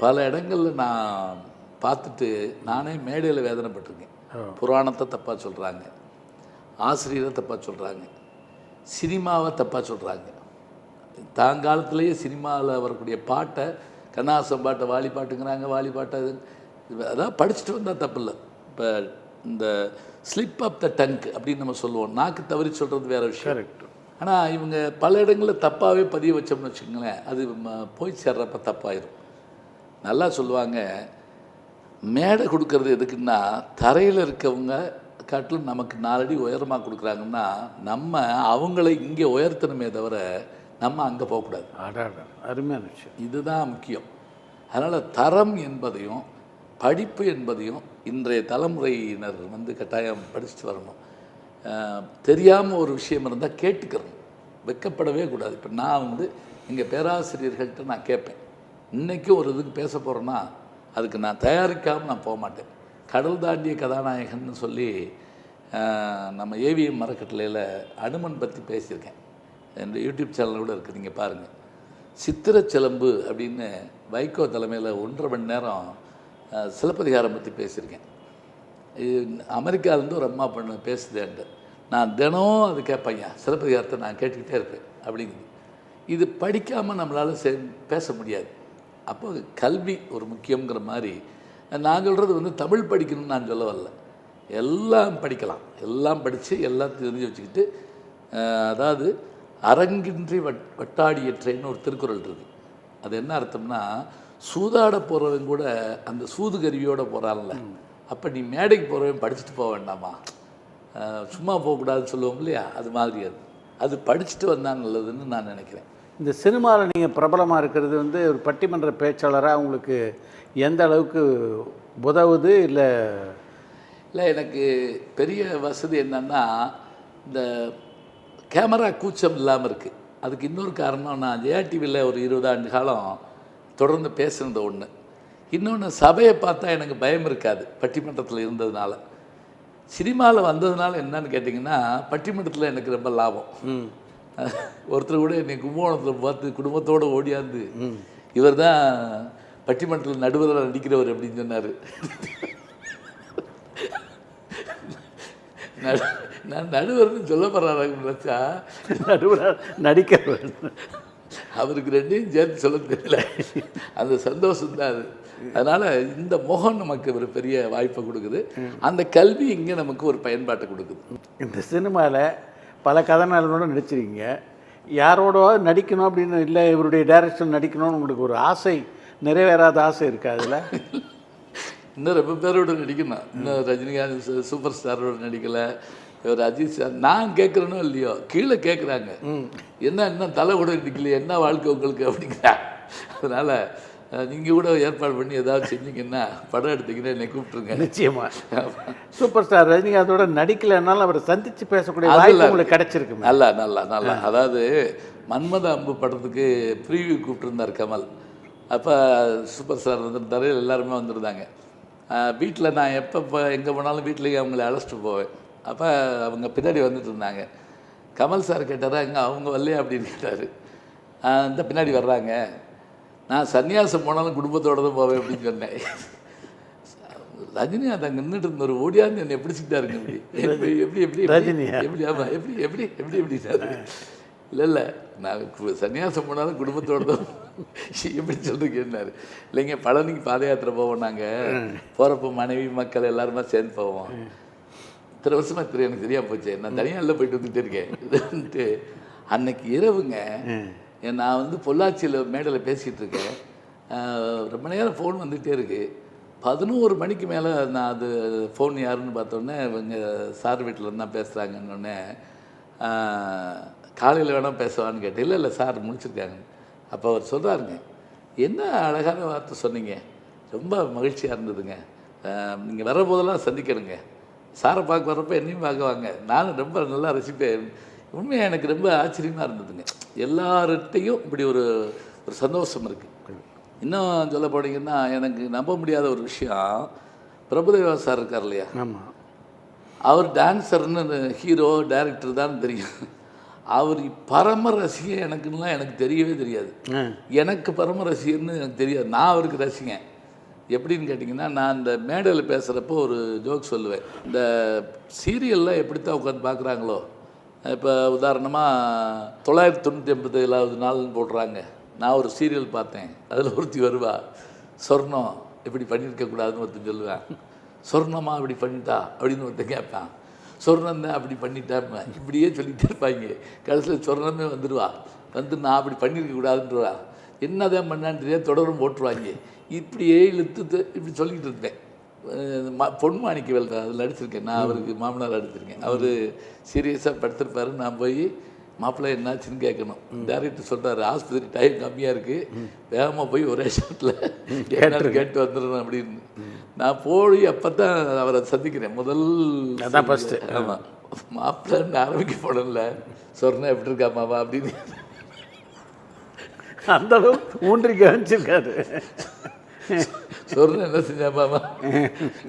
பல இடங்களில் நான் பார்த்துட்டு நானே மேடையில் வேதனைப்பட்டிருக்கேன். புராணத்தை தப்பாக சொல்கிறாங்க, ஆசிரியரை தப்பாக சொல்கிறாங்க, சினிமாவை தப்பாக சொல்கிறாங்க. தாங்காலத்திலேயே சினிமாவில் வரக்கூடிய பாட்டை கண்ணாசம் பாட்டை வாலி பாட்டுங்கிறாங்க, வாலி பாட்டை அதான் படிச்சுட்டு வந்தால் தப்பு இல்லை. இப்போ இந்த ஸ்லிப் ஆஃப் த டங்க் அப்படின்னு நம்ம சொல்லுவோம், நாக்கு தவறி சொல்கிறது வேறு விஷயம். ஆனால் இவங்க பல இடங்களில் தப்பாகவே பதிய வச்சோம்னு வச்சுக்கோங்களேன், அது போய் சேர்றப்ப தப்பாயிடும். நல்லா சொல்லுவாங்க, மேடை கொடுக்கறது எதுக்குன்னா, தரையில் இருக்கவங்க காட்டிலும் நமக்கு 4 அடி உயரமாக கொடுக்குறாங்கன்னா நம்ம அவங்கள இங்கே உயர்த்தணுமே தவிர நம்ம அங்கே போகக்கூடாது. அருமையான விஷயம். இதுதான் முக்கியம். அதனால் தரம் என்பதையும் படிப்பு என்பதையும் இன்றைய தலைமுறையினர் வந்து கட்டாயம் படிச்சுட்டு வரணும். தெரியாமல் ஒரு விஷயம் இருந்தால் கேட்டுக்கிறணும், வெட்கப்படவே கூடாது. இப்போ நான் வந்து எங்கள் பேராசிரியர்கள்ட்ட நான் கேட்பேன், இன்றைக்கும் ஒரு இதுக்கு பேச போகிறேன்னா அதுக்கு நான் தயாரிக்காமல் நான் போக மாட்டேன். கடல் தாண்டிய கதாநாயகன்னு சொல்லி நம்ம ஏவிஎம் மரக்கட்டளையில் அனுமன் பற்றி பேசியிருக்கேன். என் யூடியூப் சேனல் கூட இருக்குது, நீங்கள் பாருங்கள். சித்திரச்சிலம்பு அப்படின்னு வைகோ தலைமையில் 1.5 மணி நேரம் சிலப்பதிகாரம் பற்றி பேசியிருக்கேன். அமெரிக்காவிலேருந்து ஒரு அம்மா பொண்ணு பேசுதேன்ட்டு நான் தினம் அது கேட்பேன், சிலப்பதிகாரத்தை நான் கேட்டுக்கிட்டே இருப்பேன் அப்படிங்குது. இது படிக்காமல் நம்மளால் பேச முடியாது. அப்போ கல்வி ஒரு முக்கியங்கிற மாதிரி நான் சொல்கிறது வந்து தமிழ் படிக்கணும்னு நான் சொல்ல வரல, எல்லாம் படிக்கலாம், எல்லாம் படித்து எல்லாம் தெரிஞ்சு வச்சுக்கிட்டு, அதாவது அரங்கின்றி வட்டாடியற்றைன்னு ஒரு திருக்குறள் இருக்குது. அது என்ன அர்த்தம்னா, சூதாட போகிறவன் கூட அந்த சூது கருவியோடு போகிறான்ல, அப்போ நீ மேடைக்கு போகிறவன் படிச்சுட்டு போக வேண்டாமா, சும்மா போகக்கூடாதுன்னு சொல்லுவோம் இல்லையா, அது மாதிரி அது படிச்சுட்டு வந்தால் நல்லதுன்னு நான் நினைக்கிறேன். இந்த சினிமாவில் நீங்கள் பிரபலமாக இருக்கிறது வந்து ஒரு பட்டிமன்ற பேச்சாளராக உங்களுக்கு எந்த அளவுக்கு உதவுது? இல்லை எனக்கு பெரிய வசதி என்னென்னா, இந்த கேமரா கூச்சம் இல்லாமல் இருக்குது. அதுக்கு இன்னொரு காரணம், நான் ஜெயா டிவியில் ஒரு 20 ஆண்டு காலம் தொடர்ந்து பேசுனது ஒன்று. இன்னொன்று, சபையை பார்த்தா எனக்கு பயம் இருக்காது பட்டிமன்றத்தில் இருந்ததுனால. சினிமாவில் வந்ததுனால என்னன்னு கேட்டிங்கன்னா, பட்டிமன்றத்தில் எனக்கு ரொம்ப லாபம். ஒருத்தர் கூட என்னை கும்பகோணத்தில் பார்த்து குடும்பத்தோடு ஓடியாந்து, இவர் தான் பட்டிமன்றத்தில் நடுவராக நடிக்கிறவர் அப்படின்னு சொன்னார். நான் நடுவர்னு சொல்ல போகிறாரு நினச்சா, நடுவராக நடிக்கிறவர் அவருக்கு 2ஐயும் சேர்த்து சொல்ல தெரியல. அந்த சந்தோஷம் தான் அது. அதனால் இந்த முகம் நமக்கு ஒரு பெரிய வாய்ப்பை கொடுக்குது, அந்த கல்வி இங்கே நமக்கு ஒரு பயன்பாட்டை கொடுக்குது. இந்த சினிமாவில் பல கதாநாயகனோட நடிச்சிருக்கீங்க, யாரோட நடிக்கணும் அப்படின்னு இல்லை இவருடைய டைரக்ஷன் நடிக்கணும்னு உங்களுக்கு ஒரு ஆசை நிறைவேறாத ஆசை இருக்கா அதில்? இன்னும் ரொம்ப பேரோட நடிக்கணும். இன்னும் ரஜினிகாந்த் சூப்பர் ஸ்டாரோட நடிக்கலை, இவர் அஜித் சார். நான் கேட்குறேனோ இல்லையோ கீழே கேட்குறாங்க, என்ன இன்னும் தலை கூட நடிக்கலையே, என்ன வாழ்க்கை உங்களுக்கு அப்படிங்கிறா. அதனால் நீங்கள் கூட ஏற்பாடு பண்ணி ஏதாவது செஞ்சீங்கன்னா, படம் எடுத்தீங்கன்னா என்னை கூப்பிட்ருங்க. நிச்சயமா. சூப்பர் ஸ்டார் ரஜினிகாந்தோட நடிக்கலைன்னாலும் அவரை சந்தித்து பேசக்கூடிய வாய்ப்பு உங்களுக்கு கிடைச்சிருக்கு. நல்லா நல்லா நல்லா. அதாவது மன்மத அம்பு படத்துக்கு ப்ரீவியூ கூப்பிட்டுருந்தார் கமல். அப்போ சூப்பர் ஸ்டார் வந்துருந்தாரு, எல்லாருமே வந்துருந்தாங்க. வீட்டில் நான் எப்போ எங்கே போனாலும் வீட்டிலேயே அவங்கள அழைச்சிட்டு போவேன். அப்போ அவங்க பின்னாடி வந்துட்டு இருந்தாங்க. கமல் சார் கேட்டாரா, எங்கே அவங்க வரலையா அப்படின்னு கேட்டார். இந்த பின்னாடி வர்றாங்க, நான் சன்னியாசம் போனாலும் குடும்பத்தோடு தான் போவேன் அப்படின்னு சொன்னேன். ரஜினிகாந்த் அங்கே நின்றுட்டு இருந்தார், ஓடியாந்து என்னை பிடிச்சிக்கிட்டாருங்க. எப்படி எப்படி எப்படி எப்படி ஆமாம் எப்படி எப்படி எப்படி எப்படின்னாரு. இல்லை நான் சன்னியாசம் போனாலும் குடும்பத்தோடு தான். எப்படி சொல்கிறீங்கன்னாரு. இல்லைங்க, பழனிக்கு பாத யாத்திரை போவோம், நாங்கள் போகிறப்போ மனைவி மக்கள் எல்லாருமே சேர்ந்து போவோம். இத்தனை வருஷமாக எனக்கு தெரியாமல் போச்சு, நான் தனியாக இல்லை போயிட்டு வந்துகிட்டே இருக்கேன். அன்னைக்கு இரவுங்க நான் வந்து பொள்ளாச்சியில் மேடையில் பேசிகிட்டு இருக்கேன். ரொம்ப நேரம் ஃபோன் வந்துகிட்டே இருக்குது. 11 மணிக்கு மேலே நான் அது ஃபோன் யாருன்னு பார்த்தோன்னே இவங்க சார் வீட்டில் இருந்தால் பேசுகிறாங்கன்னொன்னே, காலையில் வேணால் பேசுவான்னு கேட்டேன். இல்லை சார் முடிச்சிருக்காங்க. அப்போ அவர் சொல்கிறாருங்க, என்ன அழகான வார்த்தை சொன்னீங்க, ரொம்ப மகிழ்ச்சியாக இருந்ததுங்க, நீங்கள் வர போதெல்லாம் சந்திக்கணுங்க, சாரை பார்க்க வர்றப்போ என்னையும் பார்க்க வாங்க, நானும் ரொம்ப நல்லா ரசிப்பேன். உண்மையாக எனக்கு ரொம்ப ஆச்சரியமாக இருந்ததுங்க. எல்லார்கிட்டையும் இப்படி ஒரு சந்தோஷம் இருக்குது. இன்னும் சொல்ல போனீங்கன்னா, எனக்கு நம்ப முடியாத ஒரு விஷயம், பிரபுதேவா சார் இருக்கார் இல்லையா, ஆமாம், அவர் டான்ஸர்னு ஹீரோ டைரக்டர் தான் தெரியும். அவர் பரம ரசிகன் எனக்குலாம் எனக்கு தெரியவே தெரியாது. எனக்கு பரம ரசிகர்னு எனக்கு தெரியாது. நான் அவருக்கு ரசிகன். எப்படின்னு கேட்டிங்கன்னா, நான் இந்த மேடையில் பேசுகிறப்போ ஒரு ஜோக் சொல்லுவேன். இந்த சீரியல்லாம் எப்படித்தான் உட்காந்து பார்க்குறாங்களோ, இப்போ உதாரணமாக 999வது நாள்னு போடுறாங்க. நான் ஒரு சீரியல் பார்த்தேன், அதில் ஒருத்தி வருவா, சொர்ணம் இப்படி பண்ணியிருக்கக்கூடாதுன்னு ஒருத்தன் சொல்லுவேன். சொர்ணமாக அப்படி பண்ணிட்டா அப்படின்னு ஒருத்தன் கேட்பான். சொர்ணம் தான் அப்படி பண்ணிட்டான்னு இப்படியே சொல்லிகிட்டே இருப்பாங்க. கடைசியில் சொர்ணமே வந்துடுவா, வந்து நான் அப்படி பண்ணியிருக்கக்கூடாதுன்றவா, என்ன தான் பண்ணான்றதே தொடரும் போட்டுருவாங்க. இப்படியே இழுத்து இப்படி சொல்லிக்கிட்டு இருந்தேன். பொன்மாணிக்கவேல் அதில் நடிச்சிருக்கேன், நான் அவருக்கு மாமனார் நடிச்சிருக்கேன். அவர் சீரியஸாக படுத்திருப்பார். நான் போய் மாப்பிள்ளை என்னாச்சுன்னு கேட்கணும். டேரக்டர் சொல்கிறார், ஆஸ்பத்திரி டைம் கம்மியாக இருக்குது, வேகமாக போய் ஒரே ஷாட்டில் என்னன்னு கேட்டு வந்துடணும் அப்படின்னு. நான் போய் அப்போ தான் அவரை சந்திக்கிறேன் முதல். அதான் ஃபஸ்ட்டு. ஆமாம், மாப்பிள்ளைன்னு ஆரம்பிக்க போனல, சொர்ணம் எப்படி இருக்காமாவா அப்படின்னு அந்த அளவு ஊன்றி கவனிச்சிருக்காரு. சொர்ணம் என்ன செஞ்சாமாமா,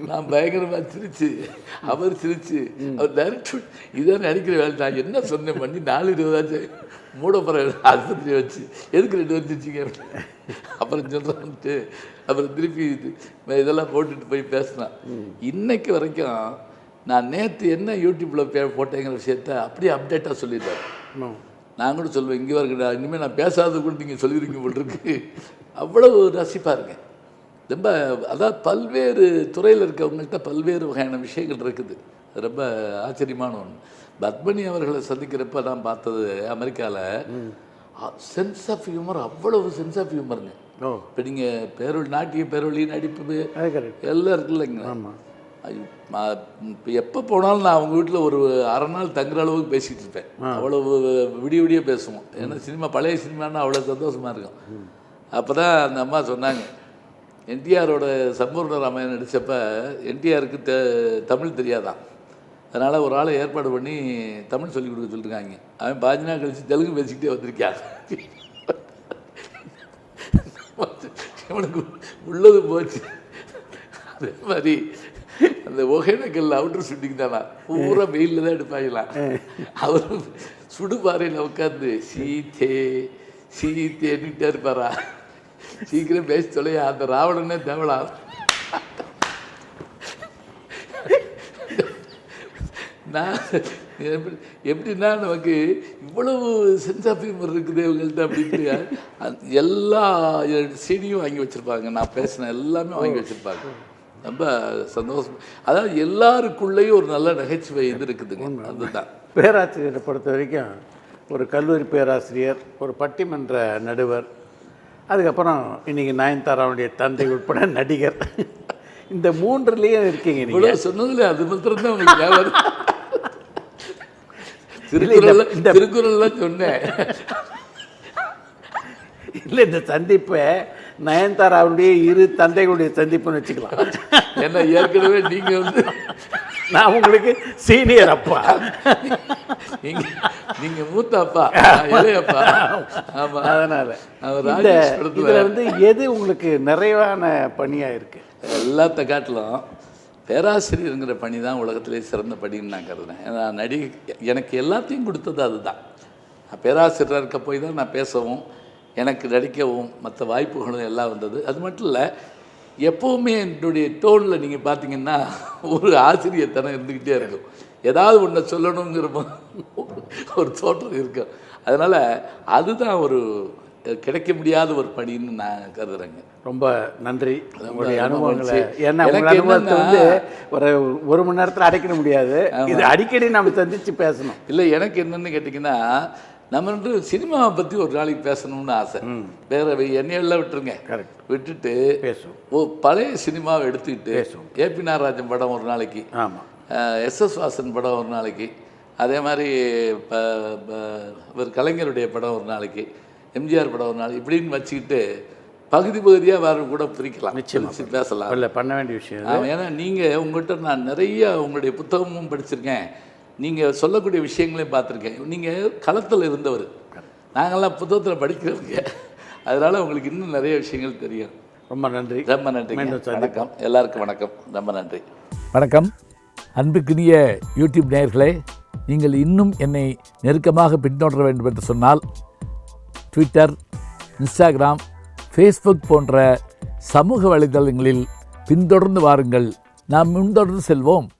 நான் பயங்கரமாக சிரிச்சு, அவர் சிரிச்சு, அவர் டைரக்டர் இதான் நடிக்கிற வேலை. நான் என்ன சொன்னேன் பண்ணி 4:20 மூட போகிற ஆஸ்பத்திரியை வச்சு எதுக்கு 2 வந்துச்சிங்க. அப்புறம் சொல்கிறான்ட்டு அப்புறம் திருப்பி இதெல்லாம் போட்டுட்டு போய் பேசினான். இன்னைக்கு வரைக்கும் நான் நேற்று என்ன யூடியூப்பில் போட்டேங்கிற விஷயத்த அப்படியே அப்டேட்டாக சொல்லிடுவார். நான் கூட சொல்லுவேன், இங்கே வருங்கடா, இனிமேல் நான் பேசாத கூட நீங்கள் சொல்லிடுங்க போட்டிருக்கு. அவ்வளவு ரசிப்பாருங்க. ரொம்ப அதாவது பல்வேறு துறையில் இருக்கவங்கள்ட்ட பல்வேறு வகையான விஷயங்கள் இருக்குது. ரொம்ப ஆச்சரியமான ஒன்று. பத்மினி அவர்களை சந்திக்கிறப்ப நான் பார்த்தது அமெரிக்காவில், சென்ஸ் ஆஃப் ஹியூமர், அவ்வளவு சென்ஸ் ஆஃப் ஹியூமருங்க. இப்போ நீங்கள் பேரொழி, நாட்டிய பேரொழி, நடிப்பு எல்லாம் இருக்குல்ல இல்லைங்களா. இப்போ எப்போ போனாலும் நான் அவங்க வீட்டில் ஒரு அரை நாள் தங்குற அளவுக்கு பேசிகிட்டு இருப்பேன். அவ்வளவு விடிய பேசுவோம். ஏன்னா சினிமா, பழைய சினிமானா அவ்வளோ சந்தோஷமாக இருக்கும். அப்போ தான் அந்த அம்மா சொன்னாங்க, என்டிஆரோட சம்பூர்ண ராமாயணம் நடித்தப்ப என்டிஆருக்கு தமிழ் தெரியாதான், அதனால் ஒரு ஆளை ஏற்பாடு பண்ணி தமிழ் சொல்லிக் கொடுக்க சொல்லியிருக்காங்க. அவன் 5 நாள் கழித்து தெலுங்கு பேசிக்கிட்டே வந்திருக்கான். இவனுக்கு உள்ளது போச்சு. அதே மாதிரி அந்த ஒகேனக்கல் அவுட்டர் ஷூட்டிங் தானா, பூரா வெயிலில் தான் எடுப்பாங்களாம். அவர் சுடுபாறையில் உட்காந்து சீத்தே சீத்தேன்னுட்டே இருப்பாரா, சீக்கிரம் பேசி தொலையா, அந்த ராவணனே தேவலா. நான் எப்படின்னா, நமக்கு இவ்வளவு சென்ஸ் ஆஃப் ஹியூமர் இருக்குது இவங்கள்ட்ட அப்படின்ட்டு எல்லா சீடியும் வாங்கி வச்சுருப்பாங்க. நான் பேசின எல்லாமே வாங்கி வச்சுருப்பாங்க. ரொம்ப சந்தோஷம். அதாவது எல்லாருக்குள்ளேயும் ஒரு நல்ல நகைச்சுவை இது இருக்குதுங்க. அதுதான் பேராசிரியரை பொறுத்த வரைக்கும் ஒரு கல்லூரி பேராசிரியர், ஒரு பட்டிமன்ற நடுவர், அதுக்கப்புறம் இன்றைக்கி நயன்தாராவுடைய தந்தை உட்பட நடிகர். இந்த 3லேயும் இருக்கீங்க நீங்கள். இவ்வளோ சொன்னதில்ல, அது மாத்திரம் தான் உங்களுக்கு ஞாபகம். திருக்குறள்லாம் சொன்னேன். இல்லை, இந்த சந்திப்பை நயன்தாராவுடைய இரு தந்தைகளுடைய சந்திப்புன்னு வச்சுக்கலாம். ஏன்னா ஏற்கனவே நீங்கள் வந்து நான் உங்களுக்கு சீனியர் அப்பா, நீங்கள் மூத்த அப்பா, இளையப்பா. ஆமாம், அதனால் அவர் இதில் வந்து எது உங்களுக்கு நிறைவான பணியாக இருக்குது? எல்லாத்த காட்டிலும் பேராசிரியருங்கிற பணி தான் உலகத்திலே சிறந்த பணின்னு நான் கருதுனேன். ஏன்னா எனக்கு எல்லாத்தையும் கொடுத்தது அதுதான். நான் பேராசிரியராக இருக்க போய் தான் நான் பேசவும், எனக்கு நடிக்கவும், மற்ற வாய்ப்புகளும் எல்லாம் வந்தது. அது மட்டும் இல்லை, எப்போவுமே என்னுடைய டோனில் நீங்கள் பார்த்தீங்கன்னா ஒரு ஆசிரியத்தனம் இருந்துக்கிட்டே இருக்கும். ஏதாவது ஒன்றை சொல்லணுங்கிற ஒரு தோற்றம் இருக்கும். அதனால் அதுதான் ஒரு கிடைக்க முடியாத ஒரு பணின்னு நான் கருதுறேங்க. ரொம்ப நன்றி உங்களுடைய அனுபவங்களை. ஏன்னா உங்கள் அனுபவத்தை வந்து ஒரு மணி நேரத்தில் அடைக்க முடியாது. இது அடிக்கடி நம்ம சந்தித்து பேசணும். இல்லை, எனக்கு என்னென்னு கேட்டிங்கன்னா, நம்ம வந்து சினிமாவை பற்றி ஒரு நாளைக்கு பேசணும்னு ஆசை. வேறு என்னையெல்லாம் விட்டுருங்க, கரெக்ட், விட்டுட்டு பேசுவோம். பழைய சினிமாவை எடுத்துக்கிட்டு ஏபி நாகராஜன் படம் ஒரு நாளைக்கு, ஆமாம், எஸ்எஸ் வாசன் படம் ஒரு நாளைக்கு, அதே மாதிரி இவர் கலைஞருடைய படம் ஒரு நாளைக்கு, எம்ஜிஆர் படம் ஒரு நாள், இப்படின்னு வச்சுக்கிட்டு பகுதி பகுதியாக வேறு கூட பிரிக்கலாம், நிச்சயமாக பேசலாம். இல்லை, பண்ண வேண்டிய விஷயம். ஏன்னா நீங்கள் உங்கள்கிட்ட நான் நிறைய உங்களுடைய புத்தகமும் படிச்சிருக்கேன், நீங்கள் சொல்லக்கூடிய விஷயங்களையும் பார்த்துருக்கேன். நீங்கள் களத்தில் இருந்தவர், நாங்கள்லாம் புத்தகத்தில் படிக்கிறவங்க. அதனால் உங்களுக்கு இன்னும் நிறைய விஷயங்கள் தெரியும். ரொம்ப நன்றி. ரொம்ப நன்றி. வணக்கம், எல்லாருக்கும் வணக்கம். ரொம்ப நன்றி. வணக்கம். அன்புக்குரிய யூடியூப் நேயர்களே, நீங்கள் இன்னும் என்னை நெருக்கமாக பின்தொடர வேண்டும் என்று சொன்னால் ட்விட்டர், இன்ஸ்டாகிராம், ஃபேஸ்புக் போன்ற சமூக வலைதளங்களில் பின்தொடர்ந்து வாருங்கள். நாம் முன்தொடர்ந்து செல்வோம்.